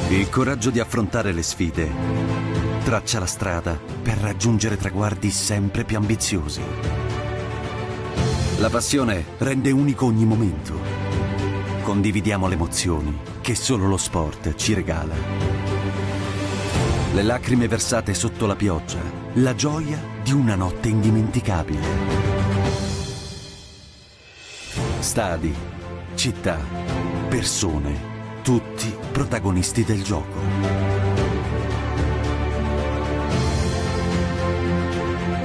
S2: Il coraggio di affrontare le sfide traccia la strada per raggiungere traguardi sempre più ambiziosi. La passione rende unico ogni momento. Condividiamo le emozioni che solo lo sport ci regala. Le lacrime versate sotto la pioggia, la gioia di una notte indimenticabile. Stadi, città, persone, tutti protagonisti del gioco.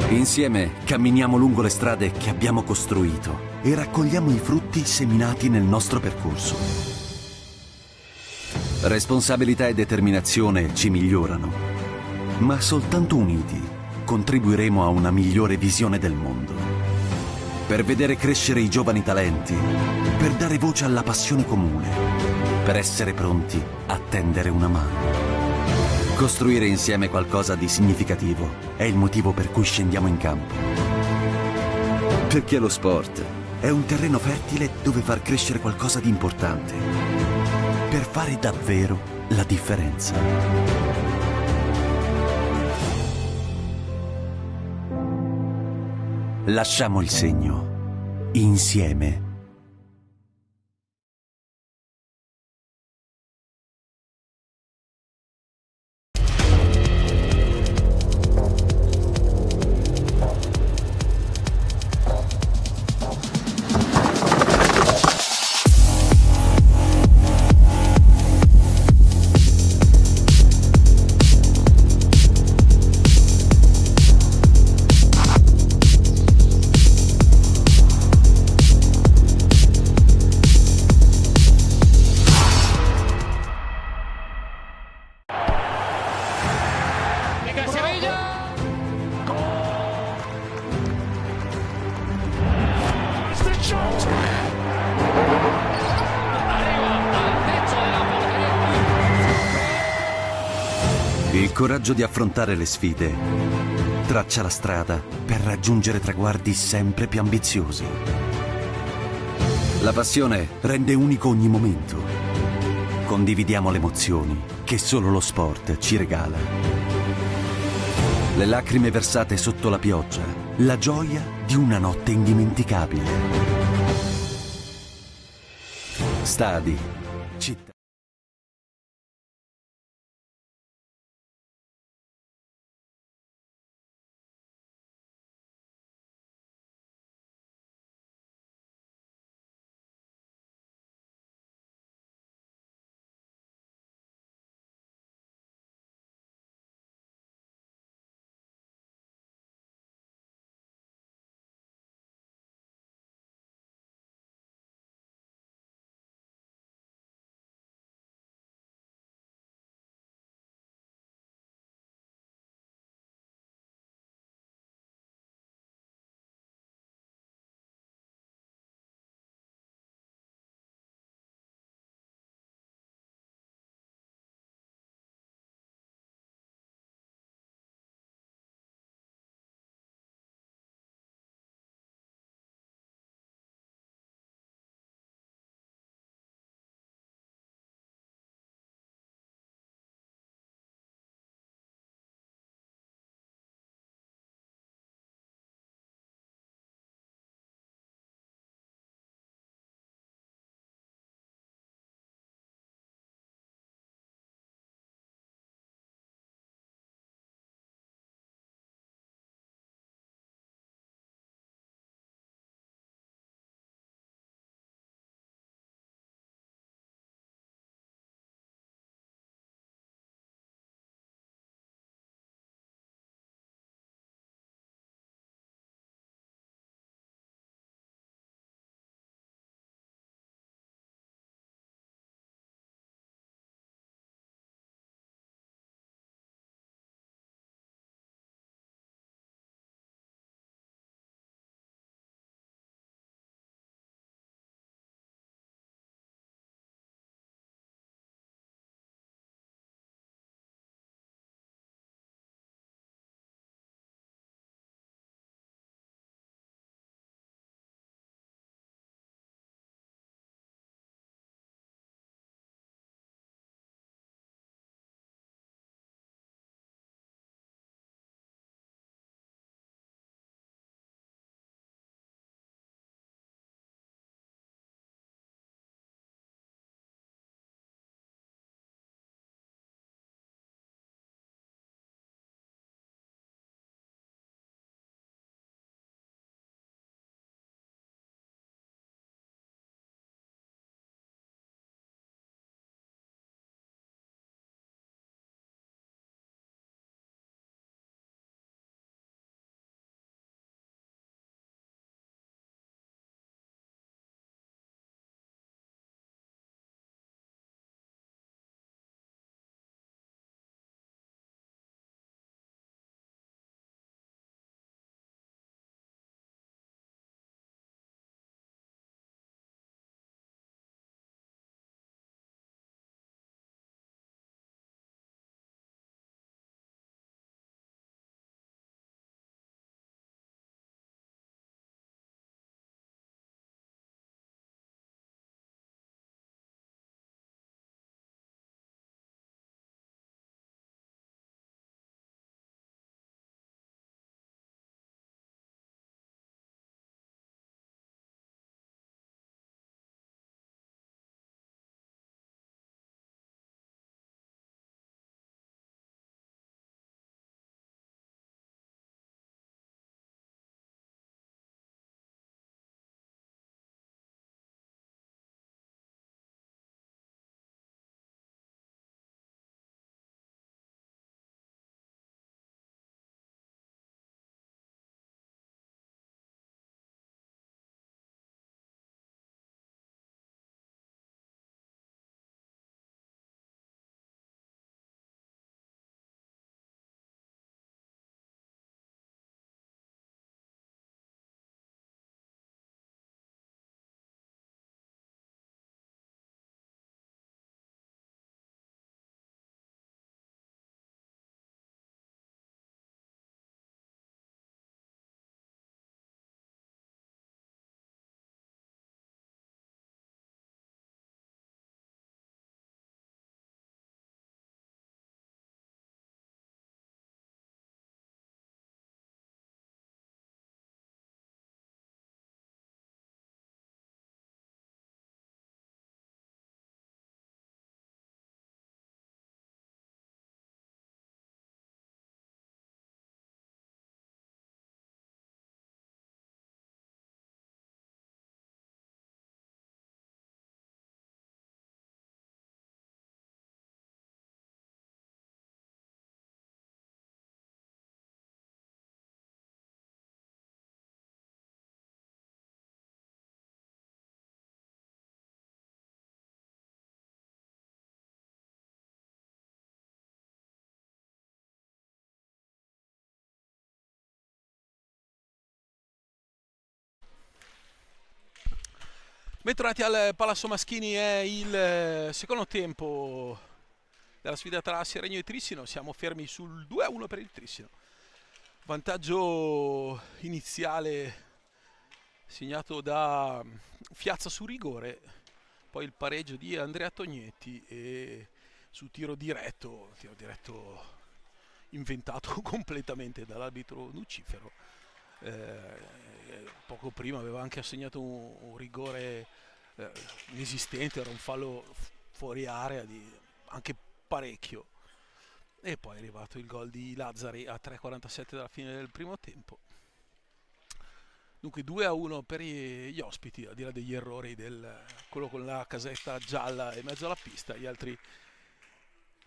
S2: Insieme camminiamo lungo le strade che abbiamo costruito e raccogliamo i frutti seminati nel nostro percorso. Responsabilità e determinazione ci migliorano, ma soltanto uniti contribuiremo a una migliore visione del mondo. Per vedere crescere i giovani talenti, per dare voce alla passione comune, per essere pronti a tendere una mano. Costruire insieme qualcosa di significativo è il motivo per cui scendiamo in campo. Perché lo sport è un terreno fertile dove far crescere qualcosa di importante, per fare davvero la differenza. Lasciamo il segno, insieme. Il coraggio di affrontare le sfide traccia la strada per raggiungere traguardi sempre più ambiziosi. La passione rende unico ogni momento. Condividiamo le emozioni che solo lo sport ci regala. Le lacrime versate sotto la pioggia, la gioia di una notte indimenticabile. Stadi, città.
S1: Bentornati al Palazzo Maschini, è il secondo tempo della sfida tra Seregno e Trissino. Siamo fermi sul 2-1 per il Trissino. Vantaggio iniziale segnato da Fiazza su rigore, poi il pareggio di Andrea Tognetti e su tiro diretto inventato completamente dall'arbitro Nucifero. Poco prima aveva anche assegnato un rigore inesistente, era un fallo fuori area di anche parecchio, e poi è arrivato il gol di Lazzari a 3:47 dalla fine del primo tempo. Dunque 2-1 per gli ospiti, al di là degli errori del quello con la casetta gialla in mezzo alla pista. Gli altri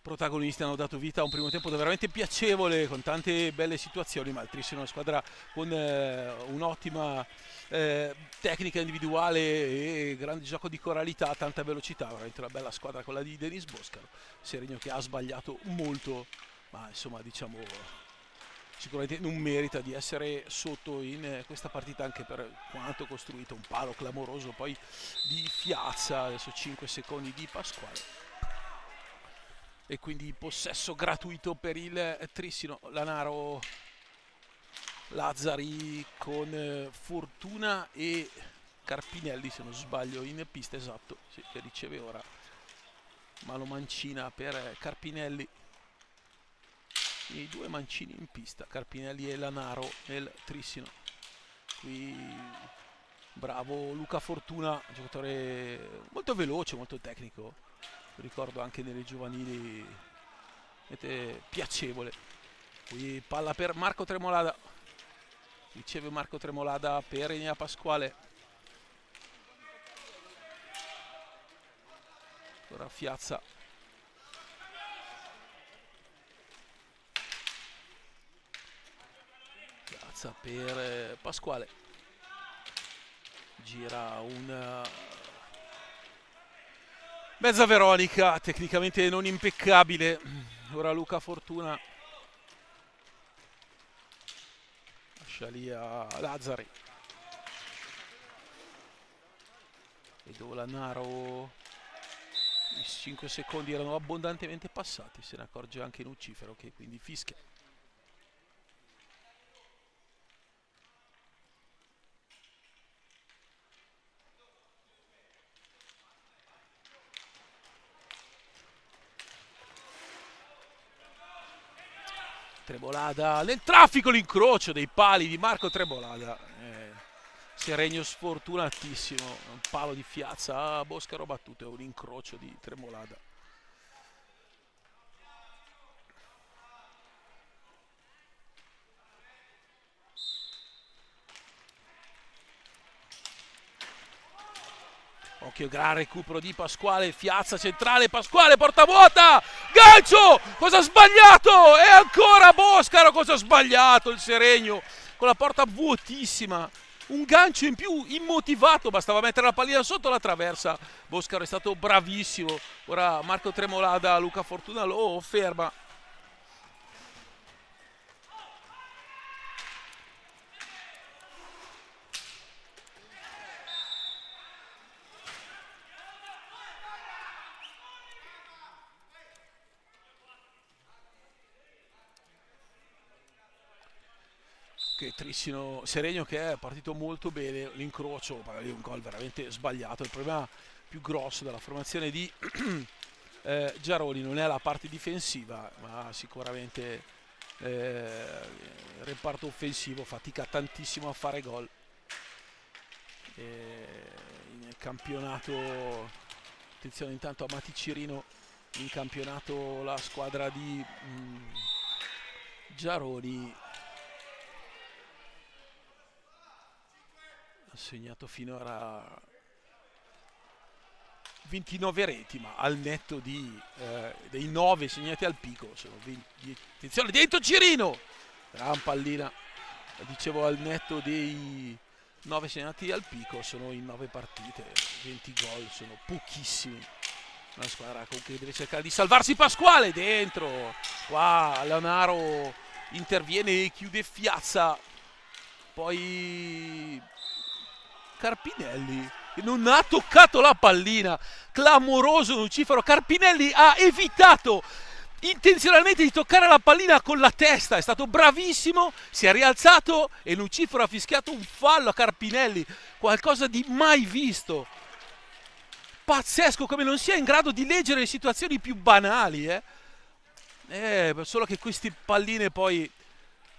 S1: protagonisti hanno dato vita a un primo tempo veramente piacevole, con tante belle situazioni, ma il Trissino è una squadra con un'ottima tecnica individuale e grande gioco di coralità, tanta velocità, veramente una bella squadra quella di Denis Boscaro. Seregno che ha sbagliato molto, ma insomma diciamo sicuramente non merita di essere sotto in questa partita, anche per quanto costruito. Un palo clamoroso poi di Fiazza, adesso 5 secondi di Pasquale, e quindi possesso gratuito per il Trissino. Lanaro, Lazzari con Fortuna e Carpinelli, se non sbaglio, in pista, esatto, sì, che riceve ora mano mancina per Carpinelli. I due mancini in pista, Carpinelli e Lanaro nel Trissino. Qui bravo Luca Fortuna, giocatore molto veloce, molto tecnico, ricordo anche nelle giovanili, piacevole. Qui palla per Marco Tremolada, riceve Marco Tremolada per Enea Pasquale. Ora Fiazza, per Pasquale, gira un mezza Veronica, tecnicamente non impeccabile. Ora Luca Fortuna lascia lì a Lazzari, e dove Lanaro, i 5 secondi erano abbondantemente passati, se ne accorge anche Nucifero, che quindi fischia. Tremolada nel traffico, l'incrocio dei pali di Marco Tremolada. Seregno sfortunatissimo, un palo di Fiazza a Boscaro battuto e un incrocio di Tremolada. Occhio, gran recupero di Pasquale, Fiazza centrale, Pasquale porta vuota, gancio, cosa ha sbagliato? E ancora Boscaro, cosa ha sbagliato il Seregno con la porta vuotissima, un gancio in più immotivato, bastava mettere la pallina sotto la traversa. Boscaro è stato bravissimo. Ora Marco Tremolada, Luca Fortuna lo ferma. Che Trissino, Seregno che è partito molto bene, l'incrocio, un gol veramente sbagliato. Il problema più grosso della formazione di Giaroli non è la parte difensiva, ma sicuramente il reparto offensivo fatica tantissimo a fare gol. Nel campionato, attenzione intanto a Mati Cirino, in campionato la squadra di Giaroli ha segnato finora 29 reti, ma al netto dei 9 segnati al Pico sono 20. Attenzione dentro Cirino, gran pallina, dicevo, al netto dei 9 segnati al Pico sono in 9 partite, 20 gol sono pochissimi. Una squadra che deve cercare di salvarsi. Pasquale dentro, qua Lanaro interviene e chiude Fiazza, poi Carpinelli non ha toccato la pallina. Clamoroso Lucifero. Carpinelli ha evitato intenzionalmente di toccare la pallina con la testa, è stato bravissimo, si è rialzato e Lucifero ha fischiato un fallo a Carpinelli, qualcosa di mai visto. Pazzesco come non sia in grado di leggere le situazioni più banali, solo che queste palline poi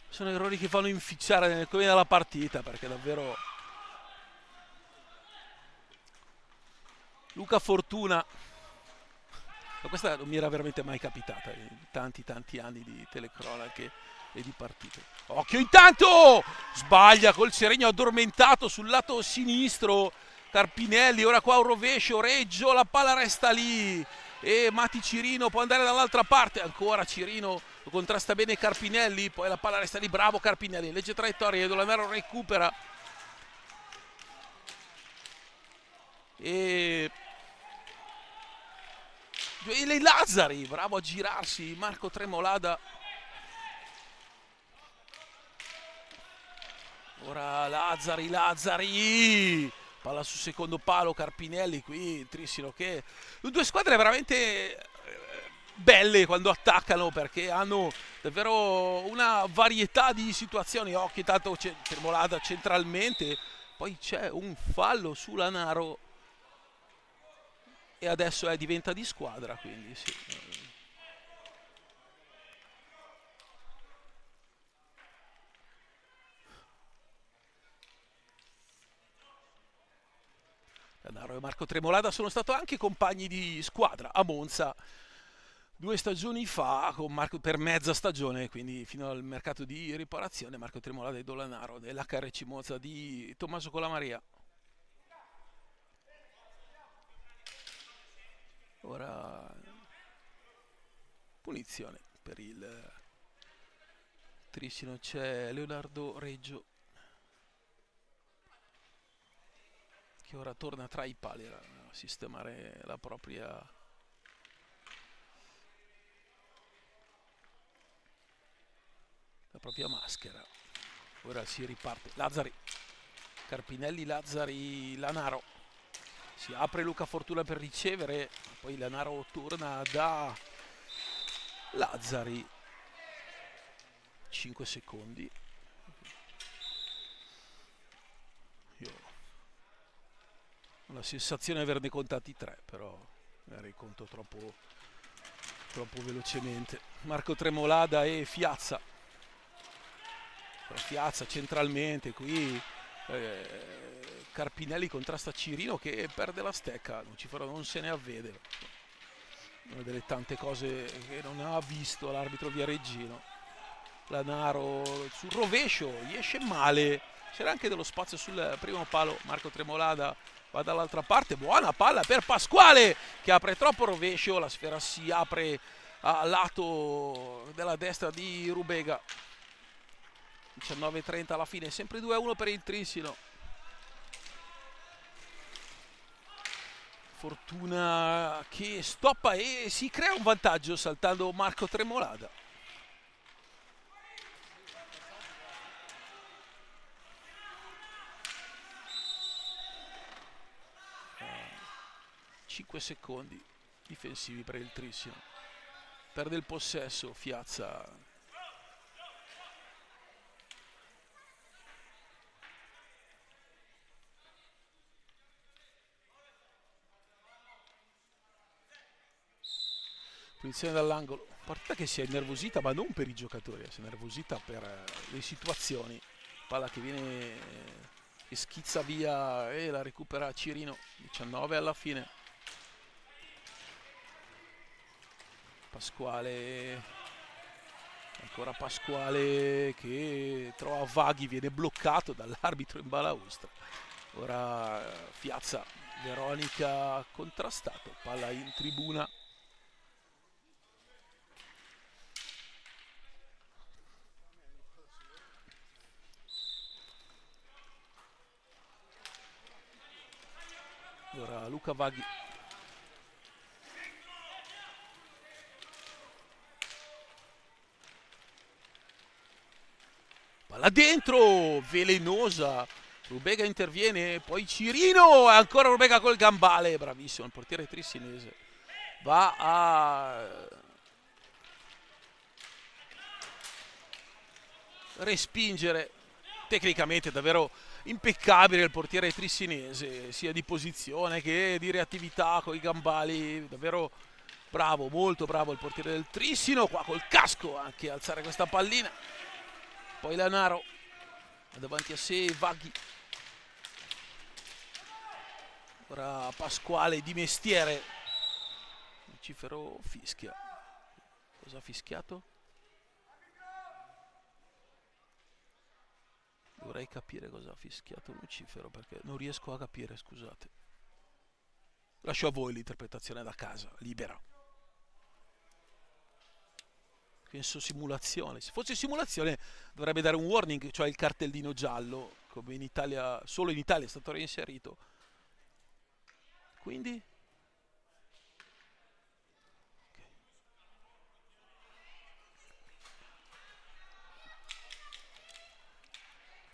S1: sono errori che fanno inficiare nel corso della partita, perché davvero Luca Fortuna, ma questa non mi era veramente mai capitata in tanti anni di telecronache e di partite. Occhio intanto! Sbaglia col Seregno addormentato sul lato sinistro Carpinelli, ora qua un rovescio, Reggio, la palla resta lì e Mati Cirino può andare dall'altra parte, ancora Cirino lo contrasta bene Carpinelli, poi la palla resta lì, bravo Carpinelli, legge traiettoria, Dolanaro recupera e le Lazzari, bravo a girarsi Marco Tremolada. Ora Lazzari, palla sul secondo palo, Carpinelli qui, Trissino che... Due squadre veramente belle quando attaccano, perché hanno davvero una varietà di situazioni. Occhio, tanto c'è Tremolada centralmente, poi c'è un fallo su Lanaro e adesso diventa di squadra, quindi sì. Lanaro e Marco Tremolada sono stati anche compagni di squadra a Monza 2 stagioni fa, con Marco per mezza stagione, quindi fino al mercato di riparazione, Marco Tremolada e Dolanaro dell'HRC Monza di Tommaso Colamaria. Ora punizione per il Trissino, c'è Leonardo Reggio che ora torna tra i pali a sistemare la propria maschera. Ora si riparte, Lazzari, Carpinelli, Lazzari, Lanaro, si apre Luca Fortuna per ricevere, poi Lanaro torna da Lazzari, 5 secondi. Io ho la sensazione di averne contati 3, però magari conto troppo velocemente. Marco Tremolada e Fiazza, Fiazza centralmente qui, Carpinelli contrasta Cirino che perde la stecca, Lucifero non se ne avvede, una delle tante cose che non ha visto l'arbitro Viareggino. Lanaro sul rovescio, gli esce male, c'era anche dello spazio sul primo palo, Marco Tremolada va dall'altra parte, buona palla per Pasquale che apre troppo rovescio, la sfera si apre al lato della destra di Rubega. 19:30 alla fine, sempre 2-1 per il Trissino. Fortuna che stoppa e si crea un vantaggio saltando Marco Tremolada. Cinque secondi difensivi per il Trissino. Perde il possesso Fiazza. Punizione dall'angolo, partita che si è innervosita, ma non per i giocatori, si è innervosita per le situazioni. Palla che viene, che schizza via e la recupera Cirino. 19 alla fine. Pasquale, ancora Pasquale che trova Vaghi, viene bloccato dall'arbitro in balaustra. Ora Fiazza, Veronica contrastato, palla in tribuna. Ora Luca Vaghi. Palla dentro, velenosa Rubega interviene, poi Cirino, e ancora Rubega col gambale, bravissimo il portiere trissinese. Va a respingere, tecnicamente davvero impeccabile il portiere trissinese, sia di posizione che di reattività con i gambali, davvero bravo, molto bravo il portiere del Trissino, qua col casco anche a alzare questa pallina. Poi Lanaro davanti a sé, Vaghi. Ora Pasquale di mestiere. Lucifero fischia. Cosa ha fischiato? Dovrei capire cosa ha fischiato Lucifero perché non riesco a capire, scusate. Lascio a voi l'interpretazione da casa, libera. Penso simulazione. Se fosse simulazione dovrebbe dare un warning, cioè il cartellino giallo, come in Italia, solo in Italia è stato reinserito. Quindi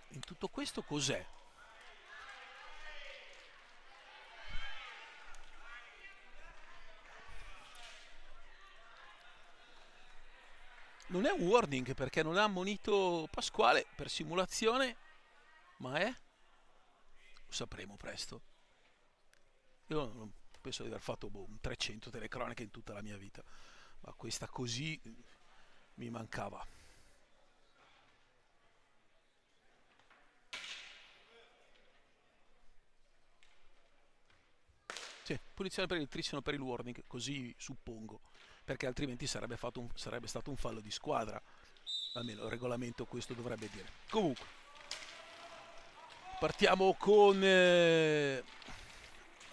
S1: in tutto questo cos'è? Non è un warning perché non ha ammonito Pasquale per simulazione, ma è? Lo sapremo presto. Io non penso di aver fatto un 300 telecronache in tutta la mia vita, ma questa così mi mancava. Sì, punizione per il Trissino per il warning, così suppongo, perché altrimenti sarebbe stato un fallo di squadra, almeno il regolamento questo dovrebbe dire. Comunque, partiamo con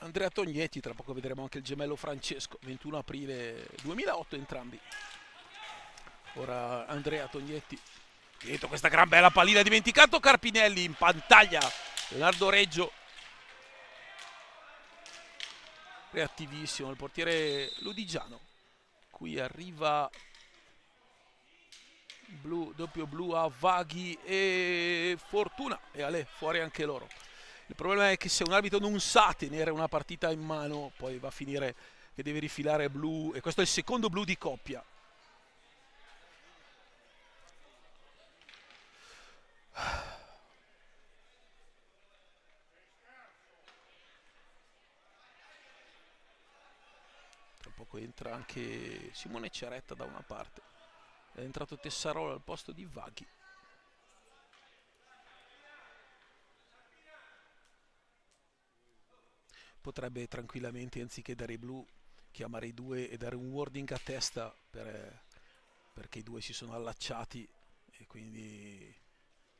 S1: Andrea Tognetti, tra poco vedremo anche il gemello Francesco, 21 aprile 2008 entrambi. Ora Andrea Tognetti, dietro questa gran bella pallina, dimenticato Carpinelli in pantaglia, Leonardo Reggio. Reattivissimo il portiere ludigiano. Qui arriva blu, doppio blu a Vaghi e Fortuna e Ale, fuori anche loro. Il problema è che se un arbitro non sa tenere una partita in mano, poi va a finire che deve rifilare blu, e questo è il secondo blu di coppia. Tra poco entra anche Simone Ceretta da una parte. È entrato Tessarolo al posto di Vaghi. Potrebbe tranquillamente, anziché dare i blu, chiamare i due e dare un wording a testa perché i due si sono allacciati e quindi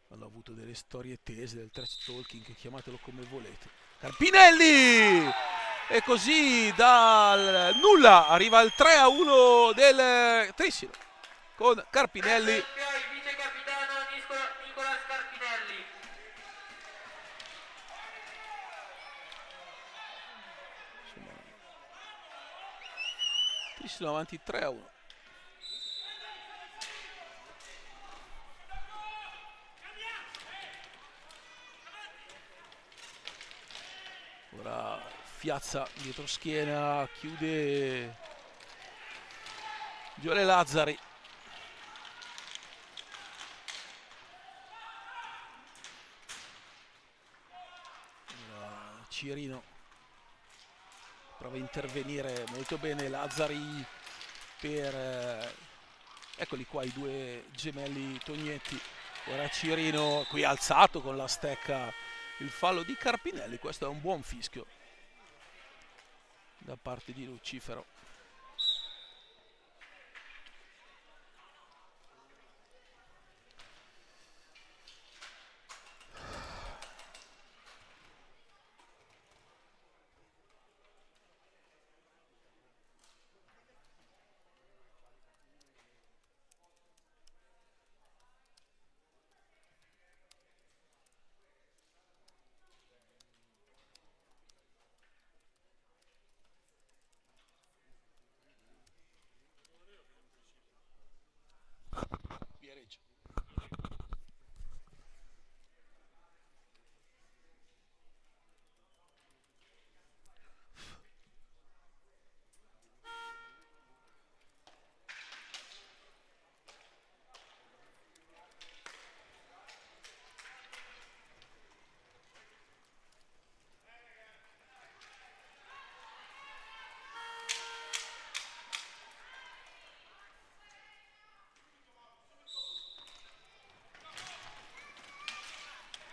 S1: hanno avuto delle storie tese del trash talking, chiamatelo come volete. Carpinelli! E così dal nulla arriva il 3-1 del Trissino con Carpinelli.
S3: Il vice capitano Nicolas Carpinelli.
S1: Insomma, Trissino avanti 3-1. Ora Fiazza dietro schiena, chiude Giole Lazzari. Ora Cirino prova a intervenire molto bene Lazzari per eccoli qua i due gemelli Tognetti. Ora Cirino qui alzato con la stecca il fallo di Carpinelli, questo è un buon fischio da parte di Lucifero.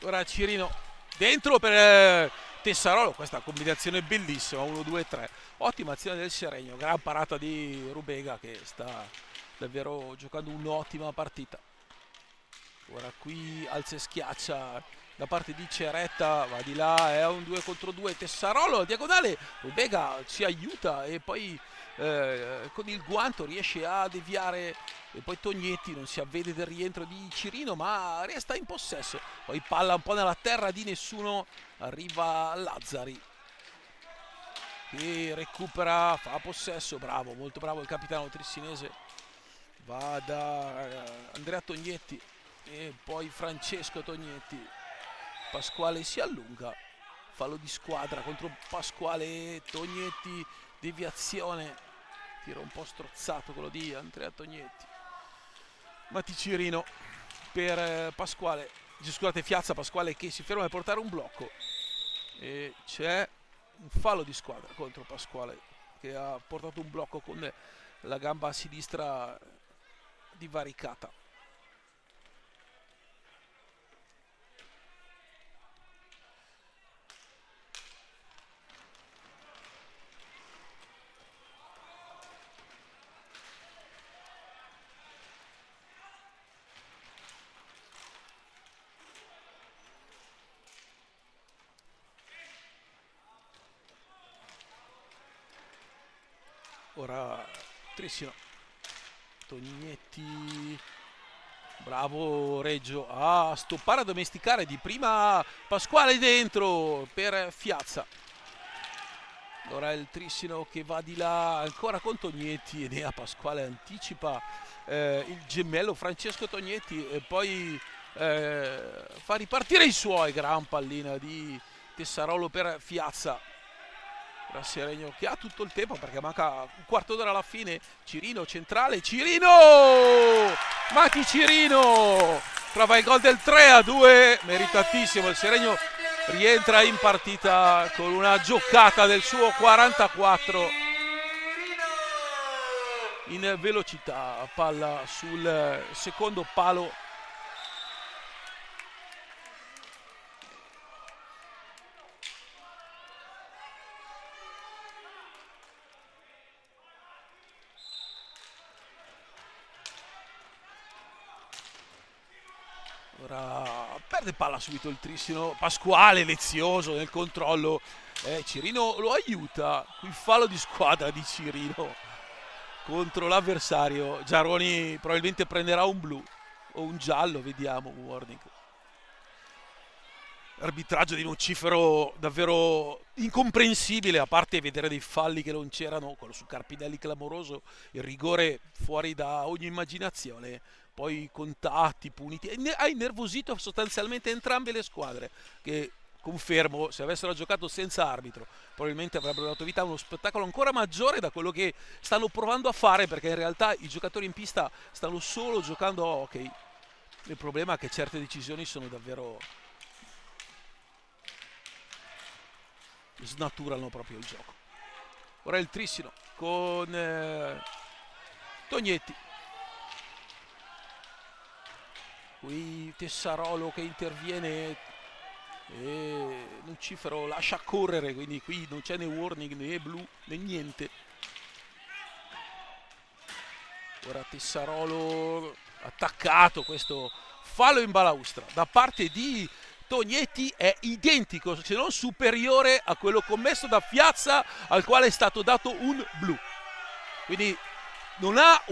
S1: Ora Cirino dentro per Tessarolo, questa combinazione bellissima, 1-2-3, ottima azione del Seregno, gran parata di Rubega che sta davvero giocando un'ottima partita. Ora qui alza e schiaccia da parte di Ceretta, va di là, è un 2 contro 2, Tessarolo diagonale, Rubega ci aiuta e poi con il guanto riesce a deviare e poi Tognetti non si avvede del rientro di Cirino ma resta in possesso, poi palla un po' nella terra di nessuno, arriva Lazzari che recupera, fa possesso, bravo, molto bravo il capitano trissinese, va da Andrea Tognetti e poi Francesco Tognetti, Pasquale si allunga, fallo di squadra contro Pasquale, Tognetti, deviazione, tiro un po' strozzato quello di Andrea Tognetti, Matti Cirino per Pasquale, scusate Fiazza, Pasquale che si ferma per portare un blocco e c'è un fallo di squadra contro Pasquale che ha portato un blocco con la gamba a sinistra divaricata. Ora Trissino, Tognetti, bravo Reggio a stoppare, a domesticare di prima Pasquale dentro per Fiazza. Ora il Trissino che va di là ancora con Tognetti e Nea Pasquale anticipa il gemello Francesco Tognetti e poi fa ripartire i suoi, gran pallina di Tessarolo per Fiazza. Seregno che ha tutto il tempo perché manca un quarto d'ora alla fine, Cirino centrale, Cirino! Mati Cirino trova il gol del 3-2, meritatissimo, il Seregno rientra in partita con una giocata del suo 44 in velocità, palla sul secondo palo. Ora perde palla subito il Trissino, Pasquale lezioso nel controllo, Cirino lo aiuta, il fallo di squadra di Cirino contro l'avversario, Giaroni probabilmente prenderà un blu o un giallo, vediamo, un warning. Arbitraggio di Nocifero davvero incomprensibile, a parte vedere dei falli che non c'erano, quello su Carpinelli clamoroso, il rigore fuori da ogni immaginazione, poi contatti, puniti, ha innervosito sostanzialmente entrambe le squadre che, confermo, se avessero giocato senza arbitro probabilmente avrebbero dato vita a uno spettacolo ancora maggiore da quello che stanno provando a fare, perché in realtà i giocatori in pista stanno solo giocando a hockey. Il problema è che certe decisioni sono davvero snaturano proprio il gioco. Ora il Trissino con Tognetti, qui Tessarolo che interviene e Lucifero lascia correre, quindi qui non c'è né warning né blu né niente. Ora Tessarolo attaccato, questo fallo in balaustra da parte di Tognetti è identico, se non superiore a quello commesso da Fiazza, al quale è stato dato un blu. Quindi non ha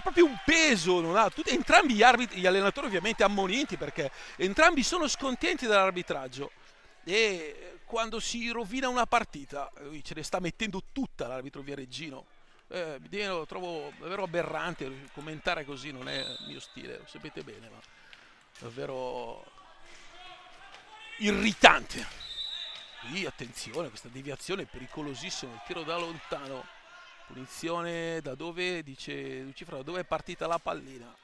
S1: proprio un peso, entrambi gli arbitri, gli allenatori ovviamente ammoniti perché entrambi sono scontenti dall'arbitraggio e quando si rovina una partita, lui ce ne sta mettendo tutta l'arbitro Viareggino. Lo trovo davvero aberrante, commentare così non è il mio stile, lo sapete bene, ma davvero irritante. Qui attenzione, questa deviazione è pericolosissima, il tiro da lontano, punizione da dove, dice Lucifero, da dove è partita la pallina,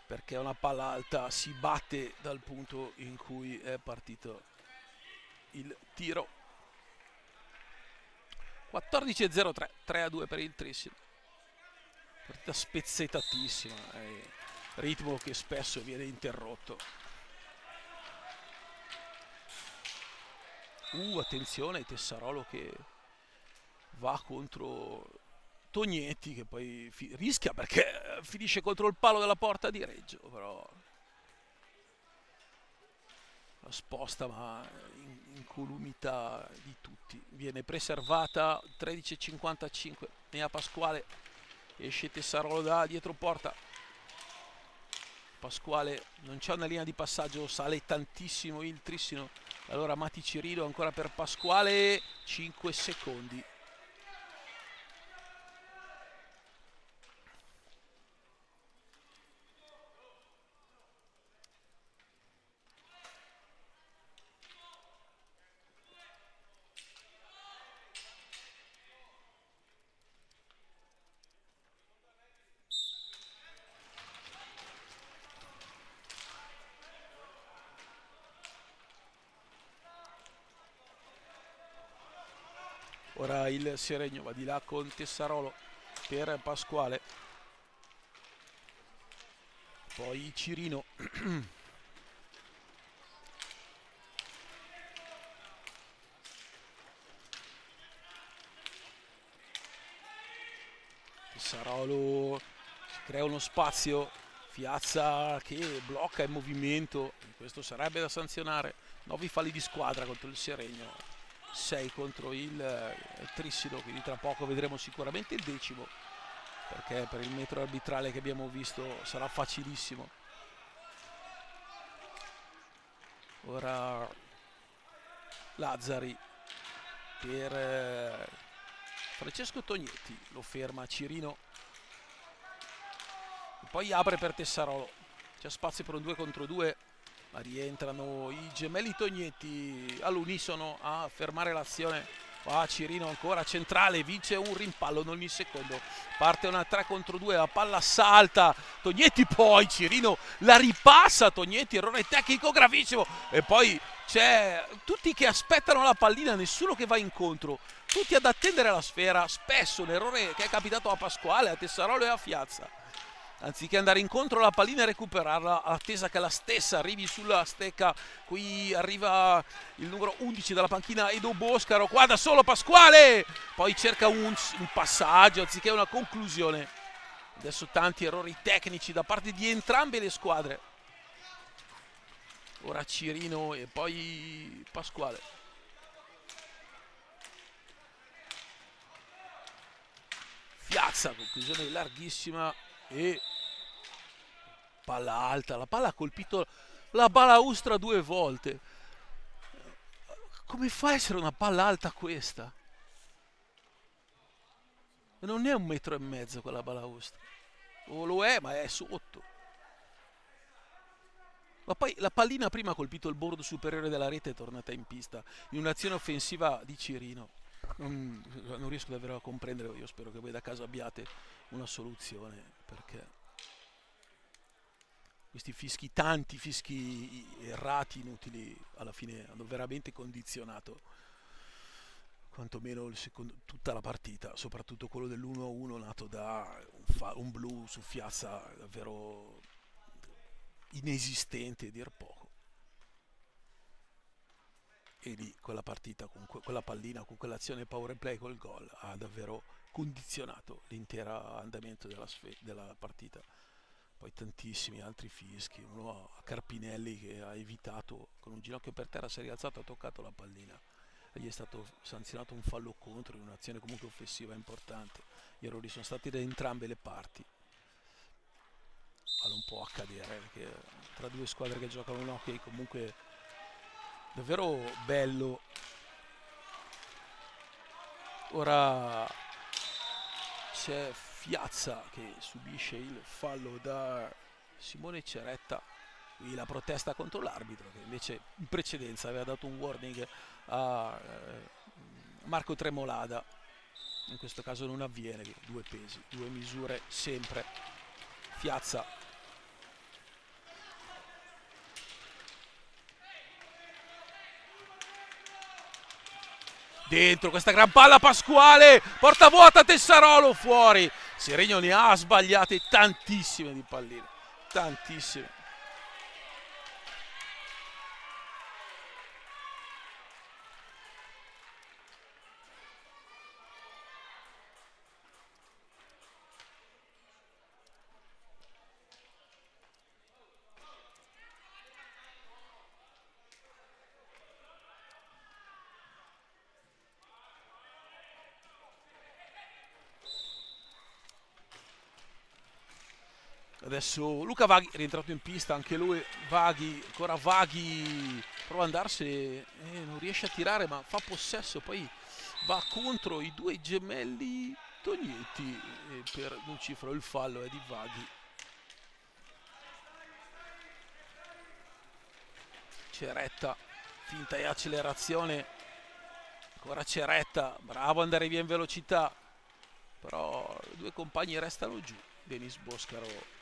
S1: perché una palla alta si batte dal punto in cui è partito il tiro. 14-03, 3-2 per il Trissino, partita spezzettatissima, ritmo che spesso viene interrotto. Attenzione, Tessarolo che va contro Tognetti, che poi rischia perché finisce contro il palo della porta di Reggio, però la sposta ma incolumità di tutti. Viene preservata, 13:55, ne ha Pasquale, esce Tessarolo da dietro porta. Pasquale non c'è una linea di passaggio, sale tantissimo il Trissino. Allora Mati Cirino ancora per Pasquale, 5 secondi. Ora il Seregno va di là con Tessarolo per Pasquale. Poi Cirino. Tessarolo, si crea uno spazio. Fiazza che blocca il movimento. Questo sarebbe da sanzionare. 9 falli di squadra contro il Seregno. 6 contro il Trissino, quindi tra poco vedremo sicuramente il 10°, perché per il metro arbitrale che abbiamo visto sarà facilissimo. Ora Lazzari per Francesco Tognetti, lo ferma Cirino e poi apre per Tessarolo. C'è spazio per un 2 contro 2, ma rientrano i gemelli Tognetti all'unisono a fermare l'azione. Cirino ancora centrale, vince un rimpallo in ogni secondo, parte una 3 contro 2, la palla salta, Tognetti, poi Cirino la ripassa, Tognetti, errore tecnico gravissimo, e poi c'è tutti che aspettano la pallina, nessuno che va incontro, tutti ad attendere la sfera. Spesso un errore che è capitato a Pasquale, a Tessarolo e a Fiazza. Anziché andare incontro alla pallina e recuperarla, attesa che la stessa arrivi sulla stecca. Qui arriva il numero 11 dalla panchina, Edo Boscaro, qua da solo Pasquale, poi cerca un passaggio anziché una conclusione. Adesso tanti errori tecnici da parte di entrambe le squadre. Ora Cirino e poi Pasquale. Fiazza, conclusione larghissima e palla alta. La palla ha colpito la balaustra 2 volte. Come fa a essere una palla alta questa? Non è 1,5 metri quella balaustra, o lo è, ma è sotto. Ma poi la pallina prima ha colpito il bordo superiore della rete e è tornata in pista in un'azione offensiva di Cirino. Non riesco davvero a comprendere. Io spero che voi da casa abbiate una soluzione, perché questi fischi, tanti fischi errati, inutili, alla fine hanno veramente condizionato quantomeno tutta la partita, soprattutto quello dell'1-1 nato da un blu su Fiazza davvero inesistente, a dir poco. E lì quella partita, con quella pallina, con quell'azione power play, col gol, ha davvero condizionato l'intero andamento della partita. Poi tantissimi altri fischi, uno a Carpinelli che ha evitato, con un ginocchio per terra si è rialzato, ha toccato la pallina e gli è stato sanzionato un fallo contro in un'azione comunque offensiva importante. Gli errori sono stati da entrambe le parti, ma non può accadere, perché tra due squadre che giocano un hockey comunque davvero bello. Ora c'è Fiazza che subisce il fallo da Simone Ceretta. Qui la protesta contro l'arbitro, che invece in precedenza aveva dato un warning a Marco Tremolada. In questo caso non avviene, due pesi, due misure sempre. Fiazza dentro questa gran palla, Pasquale, porta vuota, Tessarolo fuori. Seregno ne ha sbagliate tantissime di palline, tantissime. Adesso Luca Vaghi è rientrato in pista, anche lui. Vaghi, ancora Vaghi, prova ad andarsene, non riesce a tirare ma fa possesso, poi va contro i due gemelli Tognetti per Lucifero. Il fallo è di Vaghi. Ceretta, finta e accelerazione, ancora Ceretta, bravo ad andare via in velocità, però i due compagni restano giù. Denis Boscaro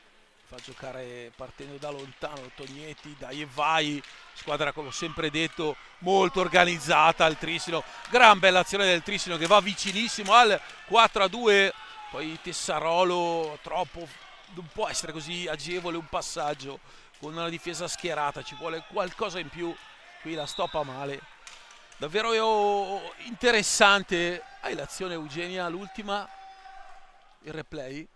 S1: fa giocare partendo da lontano Tognetti, dai e vai, squadra come ho sempre detto molto organizzata. Il Trissino, gran bella azione del Trissino che va vicinissimo al 4-2, poi Tessarolo troppo, non può essere così agevole un passaggio con una difesa schierata, ci vuole qualcosa in più, qui la stoppa male. Davvero interessante. Hai l'azione Eugenia, l'ultima, il replay.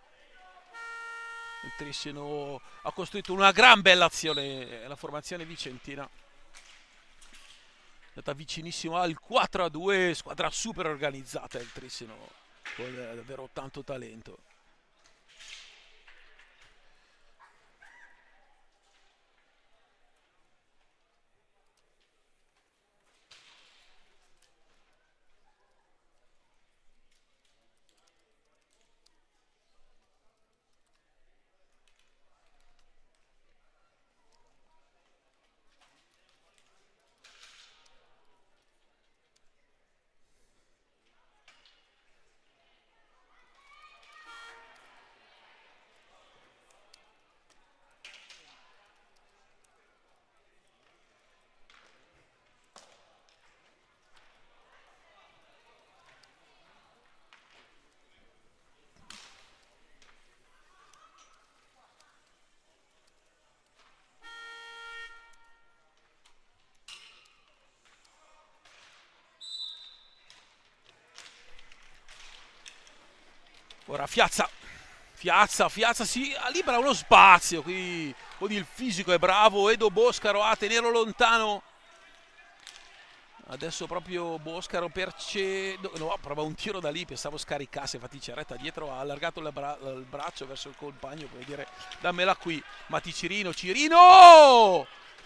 S1: Il Trissino ha costruito una gran bella azione, la formazione vicentina è andata vicinissimo al 4-2, squadra super organizzata il Trissino con davvero tanto talento. Ora Fiazza si libera uno spazio qui con il fisico, è bravo Edo Boscaro a tenerlo lontano. Adesso proprio Boscaro prova un tiro da lì, pensavo scaricasse, infatti Ceretta dietro ha allargato il braccio verso il compagno per dire dammela qui. Matti Cirino,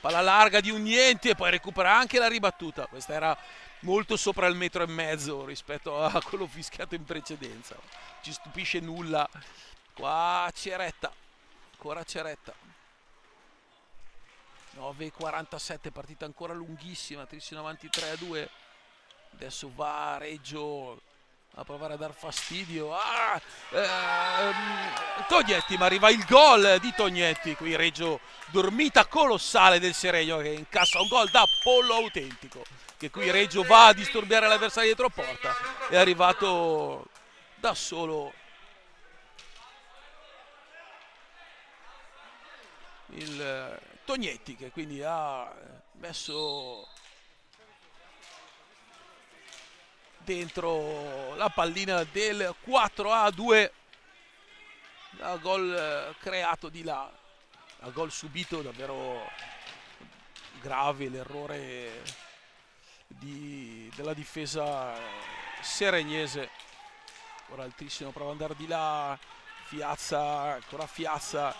S1: palla larga di un niente e poi recupera anche la ribattuta. Questa era molto sopra il 1,5 m rispetto a quello fischiato in precedenza. Ci stupisce nulla. Qua Ceretta, ancora Ceretta. 9:47, partita ancora lunghissima, Trissino avanti 3-2. Adesso va Reggio a provare a dar fastidio. Tognetti, ma arriva il gol di Tognetti. Qui Reggio, dormita colossale del Seregno che incassa un gol da pollo autentico. Che qui Reggio va a disturbare l'avversario dietro porta. È arrivato da solo il Tognetti, che quindi ha messo dentro la pallina del 4-2, a gol creato di là, a gol subito davvero grave l'errore della difesa seregnese. Ora il Trissino prova ad andare di là, Fiazza, ancora Fiazza.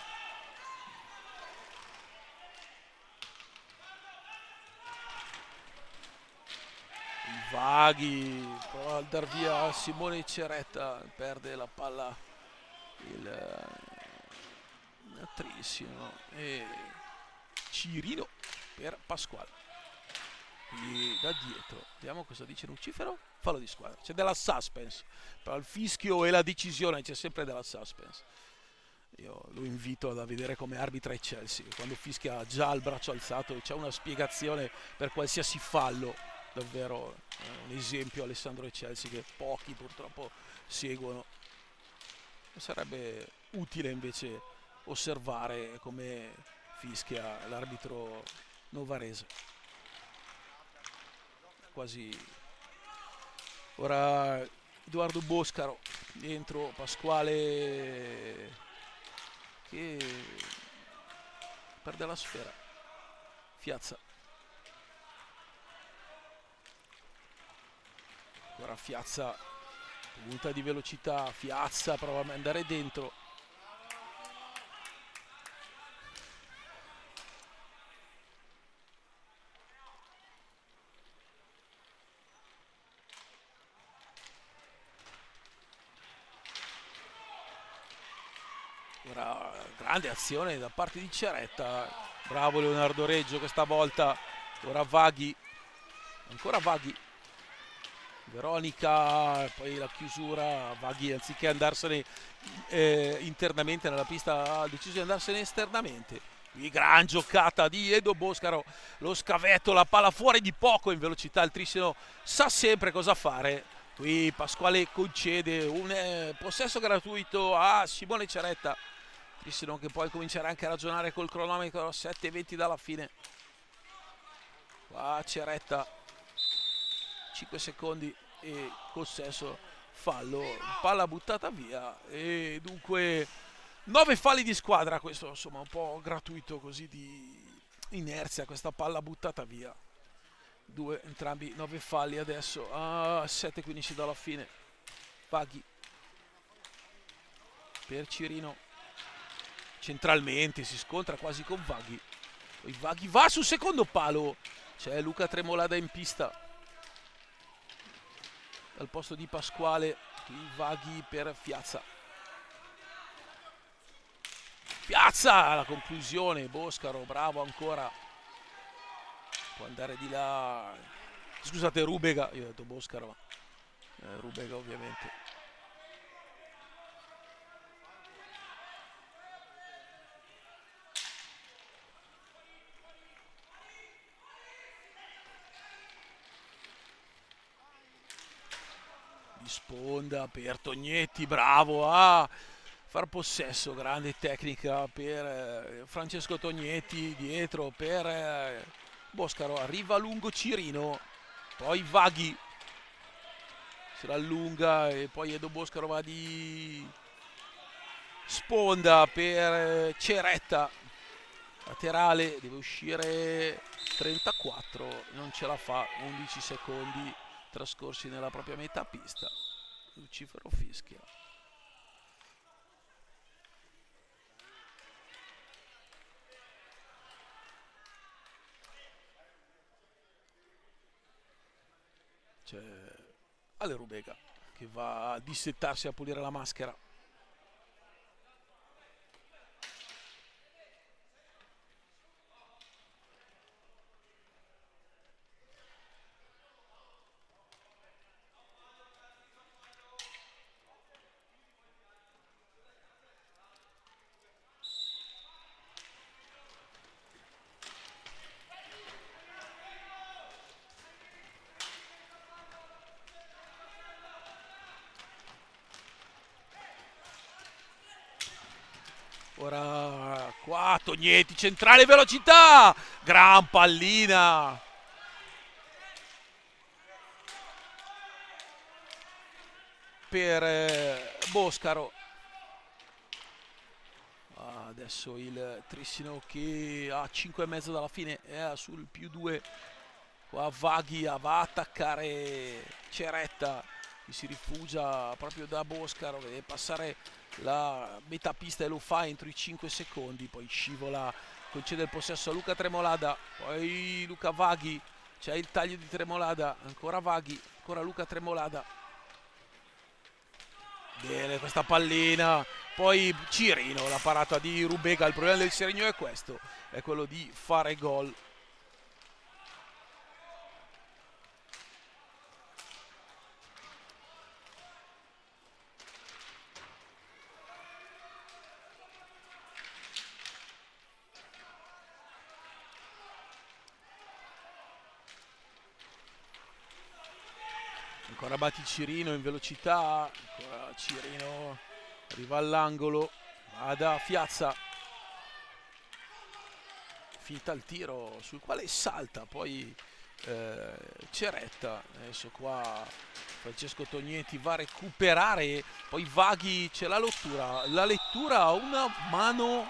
S1: Vaghi prova a dar via Simone Ceretta, perde la palla il Trissino e Cirino per Pasquale. Quindi da dietro, vediamo cosa dice Lucifero. Fallo di squadra, c'è della suspense tra il fischio e la decisione, c'è sempre della suspense. Io lo invito ad vedere come arbitra il Chelsea, quando fischia già il braccio alzato e c'è una spiegazione per qualsiasi fallo. Davvero un esempio Alessandro e Chelsea che pochi purtroppo seguono. Sarebbe utile invece osservare come fischia l'arbitro novarese. Quasi. Ora Edoardo Boscaro dentro, Pasquale che perde la sfera. Fiazza. Ora Fiazza, punta di velocità, Fiazza prova ad andare dentro. Ora, grande azione da parte di Ceretta, bravo Leonardo Reggio questa volta. Ora Vaghi, ancora Vaghi, Veronica, poi la chiusura. Vaghi anziché andarsene internamente nella pista ha deciso di andarsene esternamente. Qui gran giocata di Edo Boscaro, lo scavetto, la palla fuori di poco in velocità, il Trissino sa sempre cosa fare. Qui Pasquale concede un possesso gratuito a Simone Ceretta. Trissino che poi comincerà anche a ragionare col cronometro, 7:20 dalla fine. Qua Ceretta, 5 secondi e possesso, fallo, palla buttata via e dunque 9 falli di squadra. Questo insomma un po' gratuito così di inerzia, questa palla buttata via. Entrambi 9 falli adesso a 7:15 dalla fine. Vaghi per Cirino, centralmente si scontra quasi con Vaghi, poi Vaghi va sul secondo palo, c'è Luca Tremolada in pista al posto di Pasquale. Qui Vaghi per Fiazza, la conclusione, Boscaro bravo ancora, può andare di là, scusate Rubega, io ho detto Boscaro ma Rubega ovviamente. Di sponda per Tognetti, bravo a far possesso, grande tecnica per Francesco Tognetti, dietro per Boscaro, arriva lungo Cirino, poi Vaghi si rallunga e poi Edo Boscaro va di sponda per Ceretta, laterale, deve uscire 34, non ce la fa, 11 secondi trascorsi nella propria metà pista. Lucifero fischia. C'è Ale Rubega che va a dissettarsi, a pulire la maschera. Ora qua Tognetti, centrale, velocità, gran pallina per Boscaro. Adesso il Trissino che a 5,5 dalla fine è sul +2. Qua Vaghi va a attaccare Ceretta, che si rifugia proprio da Boscaro, deve passare la metà pista e lo fa entro i 5 secondi, poi scivola, concede il possesso a Luca Tremolada, poi Luca Vaghi, c'è il taglio di Tremolada, ancora Vaghi, ancora Luca Tremolada, bene questa pallina, poi Cirino, la parata di Rubega. Il problema del Seregno è questo, è quello di fare gol. Ancora Batti Cirino in velocità, ancora Cirino arriva all'angolo, va da Fiazza, finta il tiro sul quale salta poi Ceretta. Adesso qua Francesco Tognetti va a recuperare, poi Vaghi, c'è la lettura a una mano,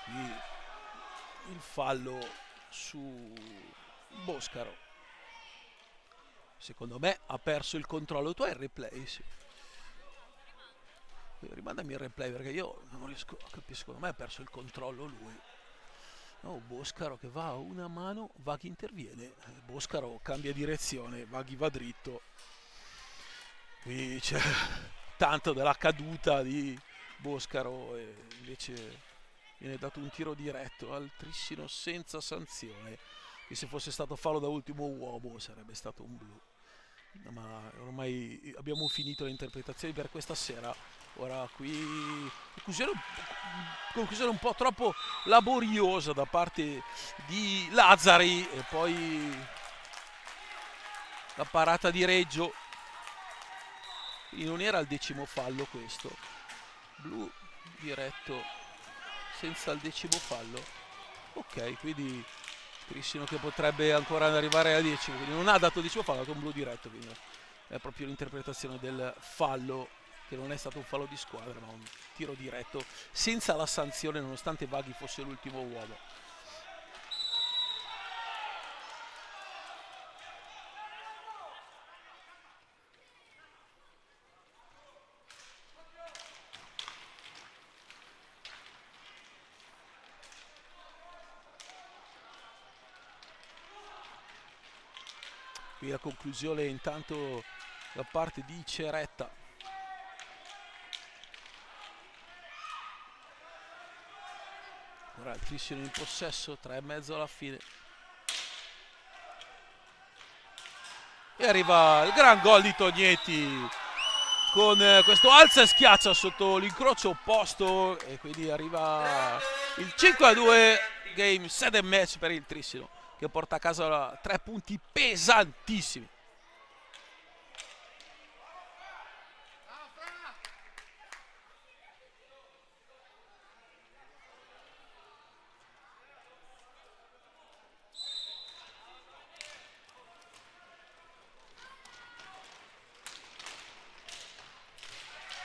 S1: il fallo su Boscaro. Secondo me ha perso il controllo. Tu hai il replay? Sì. Rimandami il replay perché io non riesco a capire. Secondo me ha perso il controllo lui. No, Boscaro che va a una mano, Vaghi interviene. Boscaro cambia direzione, Vaghi va dritto. Qui c'è tanto della caduta di Boscaro, e invece viene dato un tiro diretto al Trissino senza sanzione, che se fosse stato fallo da ultimo uomo sarebbe stato un blu. Ma ormai abbiamo finito le interpretazioni per questa sera. Ora qui conclusione un po' troppo laboriosa da parte di Lazzari, e poi la parata di Reggio. Quindi non era il 10° fallo questo. Blu diretto senza il 10° fallo. Ok, quindi Trissino che potrebbe ancora arrivare a 10, quindi non ha dato 10° fallo, ha dato un blu diretto, quindi è proprio l'interpretazione del fallo, che non è stato un fallo di squadra ma un tiro diretto senza la sanzione, nonostante Vaghi fosse l'ultimo uomo. Qui la conclusione intanto da parte di Ceretta. Ora il Trissino in possesso, 3,5 alla fine. E arriva il gran gol di Tognetti con questo alza e schiaccia sotto l'incrocio opposto, e quindi arriva il 5-2, game set and match per il Trissino, che porta a casa 3 punti pesantissimi.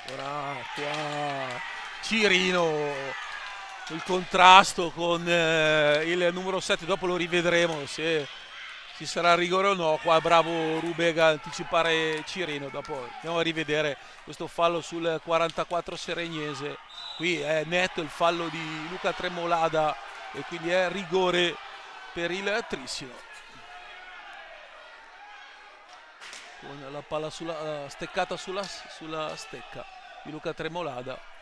S1: Ora qua Cirino, il contrasto con il numero 7, dopo lo rivedremo se ci sarà rigore o no. Qua bravo Rubega a anticipare Cirino, dopo andiamo a rivedere questo fallo sul 44 seregnese. Qui è netto il fallo di Luca Tremolada e quindi è rigore per il Trissino, con la palla steccata sulla stecca di Luca Tremolada.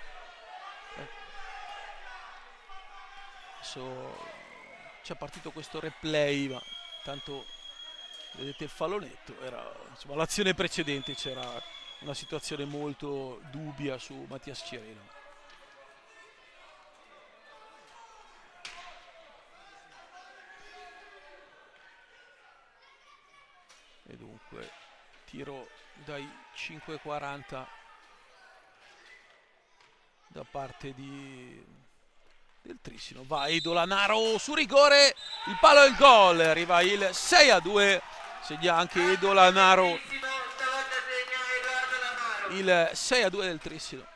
S1: Adesso c'è partito questo replay, ma tanto vedete il fallonetto. Insomma, l'azione precedente c'era una situazione molto dubbia su Mattias Cirino. E dunque tiro dai 5,40 da parte del Trissino. Va Edolanaro su rigore, il palo e il gol, arriva il 6-2, segna anche Edolanaro, il 6-2 del Trissino.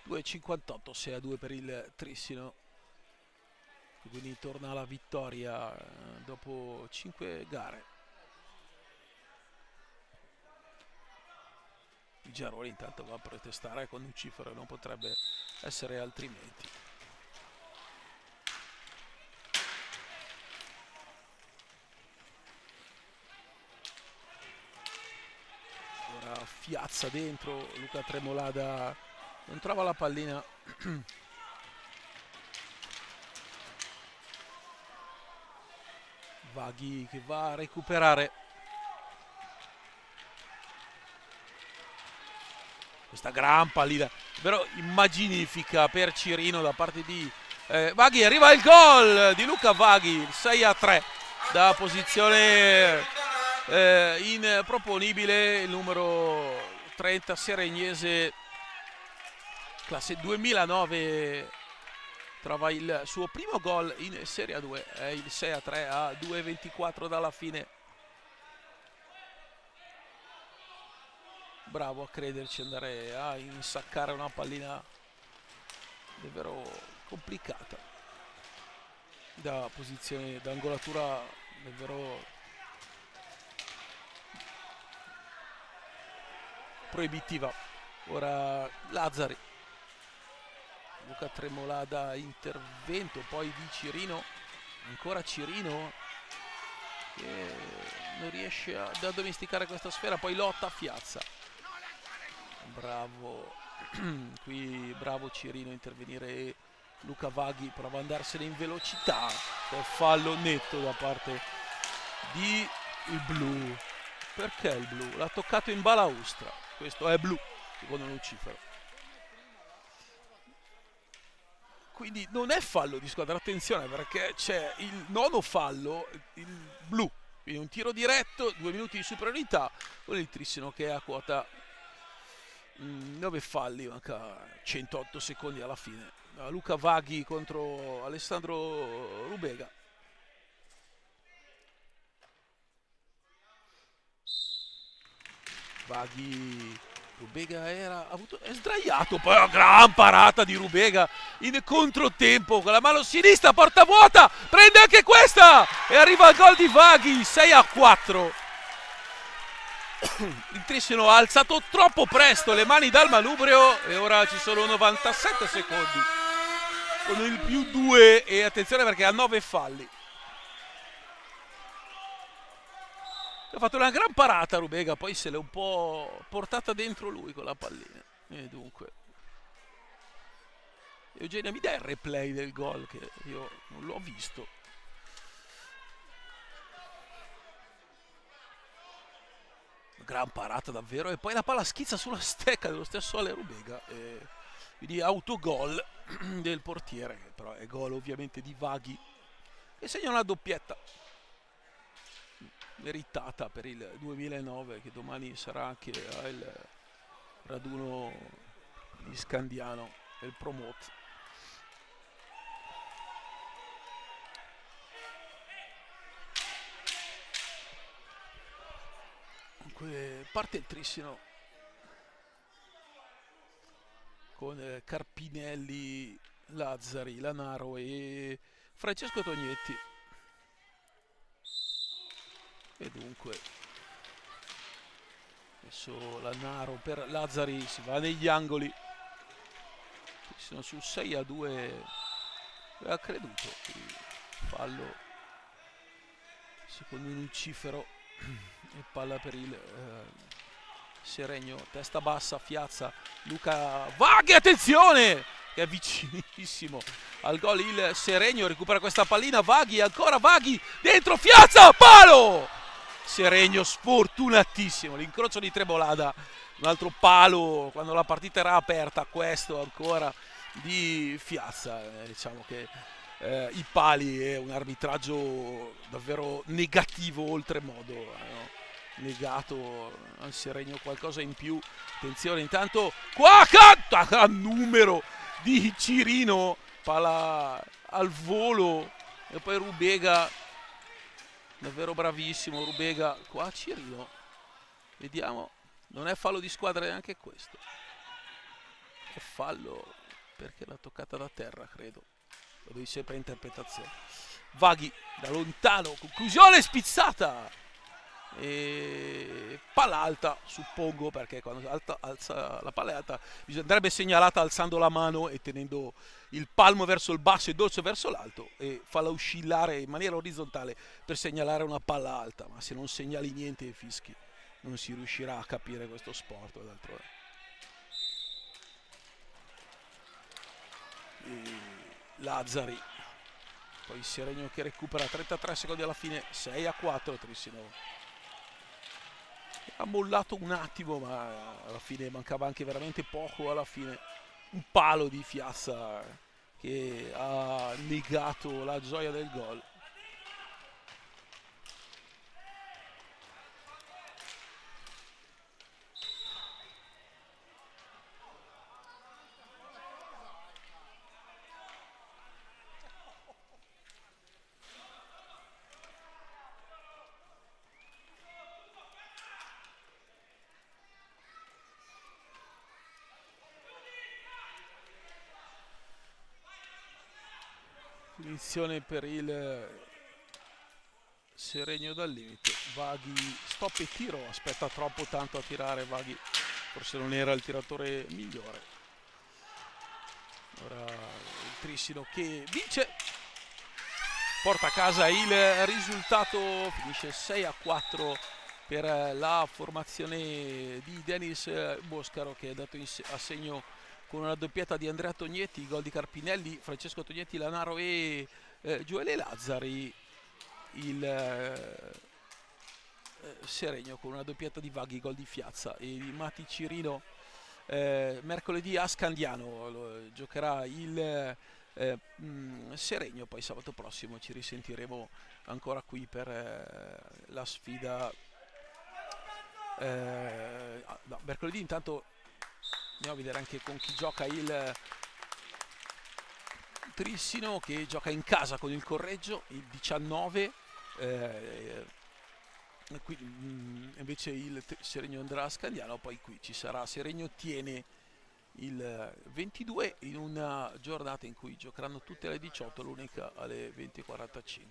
S1: (2,58), 6-2 per il Trissino, quindi torna alla vittoria dopo 5 gare. Il Geroli intanto va a protestare con Lucifero, non potrebbe essere altrimenti. Ora fiazza dentro Luca Tremolada, non trova la pallina. Vaghi che va a recuperare questa gran pallina, però immaginifica per Cirino da parte di Vaghi. Arriva il gol di Luca Vaghi, 6-3 da posizione improponibile, il numero 30 seregnese classe 2009 trova il suo primo gol in Serie A2, è il 6-3 a 2:24 dalla fine. Bravo a crederci, andare a insaccare una pallina davvero complicata, da posizione d'angolatura davvero proibitiva. Ora Lazzari, Luca Tremolà da intervento, poi di Cirino, ancora Cirino che non riesce ad addomesticare questa sfera, poi lotta a Fiazza. Bravo, qui bravo Cirino a intervenire. Luca Vaghi prova ad andarsene in velocità, c'è fallo netto da parte di il blu. Perché il blu? L'ha toccato in balaustra, questo è blu secondo Lucifero, quindi non è fallo di squadra, attenzione, perché c'è il nono fallo, il blu, quindi un tiro diretto, 2 minuti di superiorità con il Trissino che è a quota 9 falli, manca 108 secondi alla fine. Luca Vaghi contro Alessandro Rubega. Vaghi, Rubega è sdraiato, poi una gran parata di Rubega in controtempo con la mano sinistra, porta vuota, prende anche questa e arriva il gol di Vaghi, 6-4. Il Trissino ha alzato troppo presto le mani dal manubrio e ora ci sono 97 secondi con il +2 e attenzione perché ha 9 falli. Ha fatto una gran parata Rubega, poi se l'è un po' portata dentro lui con la pallina. E dunque Eugenia, mi dai il replay del gol che io non l'ho visto. Gran parata davvero, e poi la palla schizza sulla stecca dello stesso Ale Rubega, e quindi autogol del portiere, però è gol ovviamente di Vaghi e segna una doppietta meritata per il 2009, che domani sarà anche il raduno di Scandiano del Promote. Dunque parte il Trissino con Carpinelli, Lazzari, Lanaro e Francesco Tognetti. E dunque adesso Lanaro per Lazzari, si va negli angoli, sono sul 6-2, aveva creduto, fallo secondo Lucifero e palla per il Seregno, testa bassa, Fiazza, Luca Vaghi, attenzione, che è vicinissimo al gol il Seregno, recupera questa pallina, Vaghi, ancora Vaghi, dentro Fiazza, palo! Seregno sfortunatissimo, l'incrocio di Trebolada, un altro palo quando la partita era aperta, questo ancora di Fiazza. Diciamo che i pali è un arbitraggio davvero negativo oltremodo, no? Negato al Seregno qualcosa in più. Attenzione intanto, qua canta a numero di Cirino, palla al volo e poi Rubega, davvero bravissimo Rubega, qua Cirino, vediamo, non è fallo di squadra neanche questo, è fallo perché l'ha toccata da terra, credo, lo devi sempre interpretazione. Vaghi da lontano, conclusione spizzata e palla alta, suppongo, perché quando alza la palla è alta andrebbe segnalata alzando la mano e tenendo il palmo verso il basso e il dorso verso l'alto, e falla oscillare in maniera orizzontale per segnalare una palla alta, ma se non segnali niente e fischi non si riuscirà a capire questo sport. D'altronde Lazzari, poi Seregno che recupera, 33 secondi alla fine, 6-4. Trissino ha mollato un attimo, ma alla fine mancava anche veramente poco. Alla fine un palo di Fiazza che ha negato la gioia del gol. punizione per il Seregno dal limite. Vaghi stop e tiro, aspetta troppo tanto a tirare Vaghi, forse non era il tiratore migliore. Ora il Trissino che vince, porta a casa il risultato, finisce 6-4 per la formazione di Denis Boscaro, che è andato a segno con una doppietta di Andrea Tognetti, gol di Carpinelli, Francesco Tognetti, Lanaro e Gioele Lazzari. Il Seregno con una doppietta di Vaghi, gol di Fiazza e di Mati Cirino. Mercoledì a Scandiano giocherà il Seregno, poi sabato prossimo ci risentiremo ancora qui per la sfida. No, mercoledì intanto andiamo a vedere anche con chi gioca il Trissino, che gioca in casa con il Correggio il 19, qui, invece il Seregno andrà a Scandiano, poi qui ci sarà Seregno Tiene il 22, in una giornata in cui giocheranno tutte alle 18, l'unica alle 20:45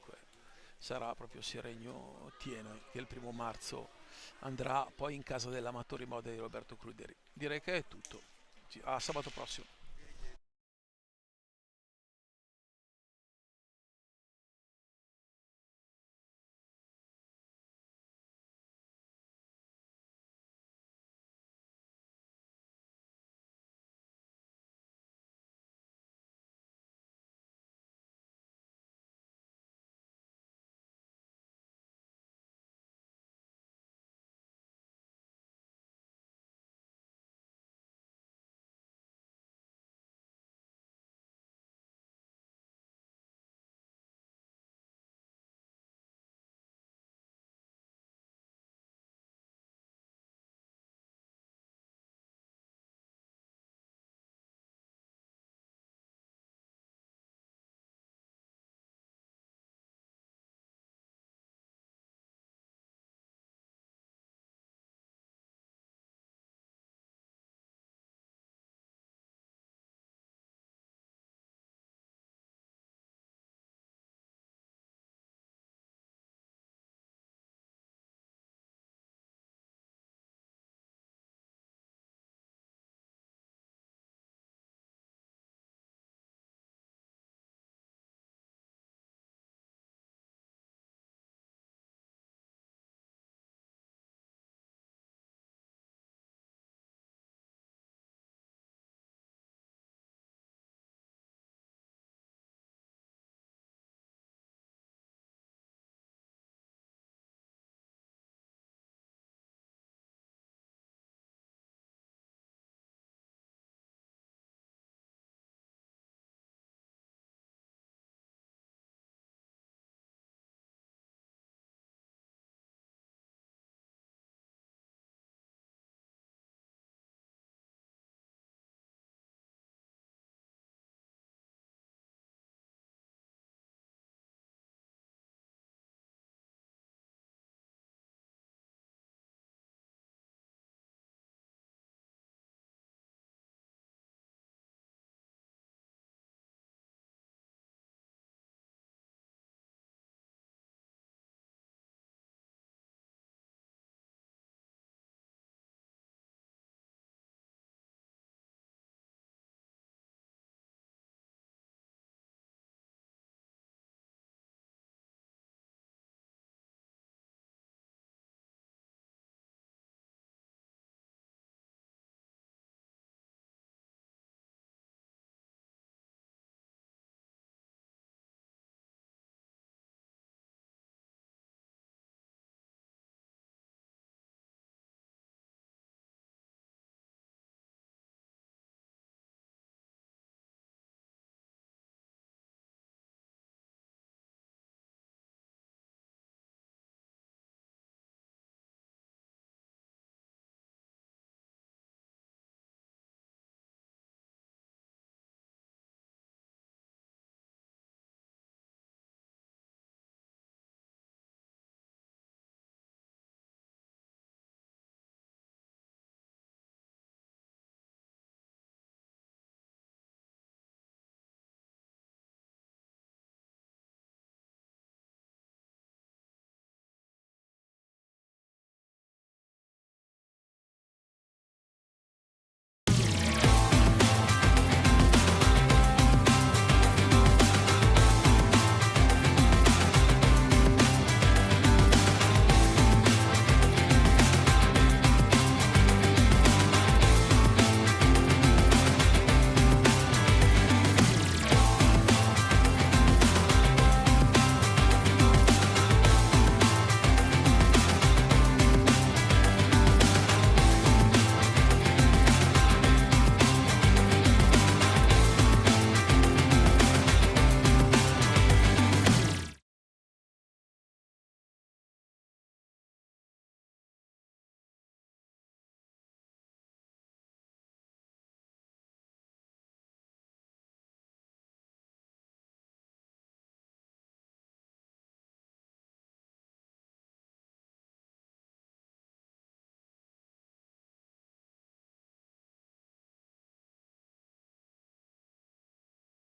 S1: sarà proprio Seregno Tiene, che il 1° marzo andrà poi in casa dell'Amatori Moda di Roberto Cruderi. Direi che è tutto, a sabato prossimo.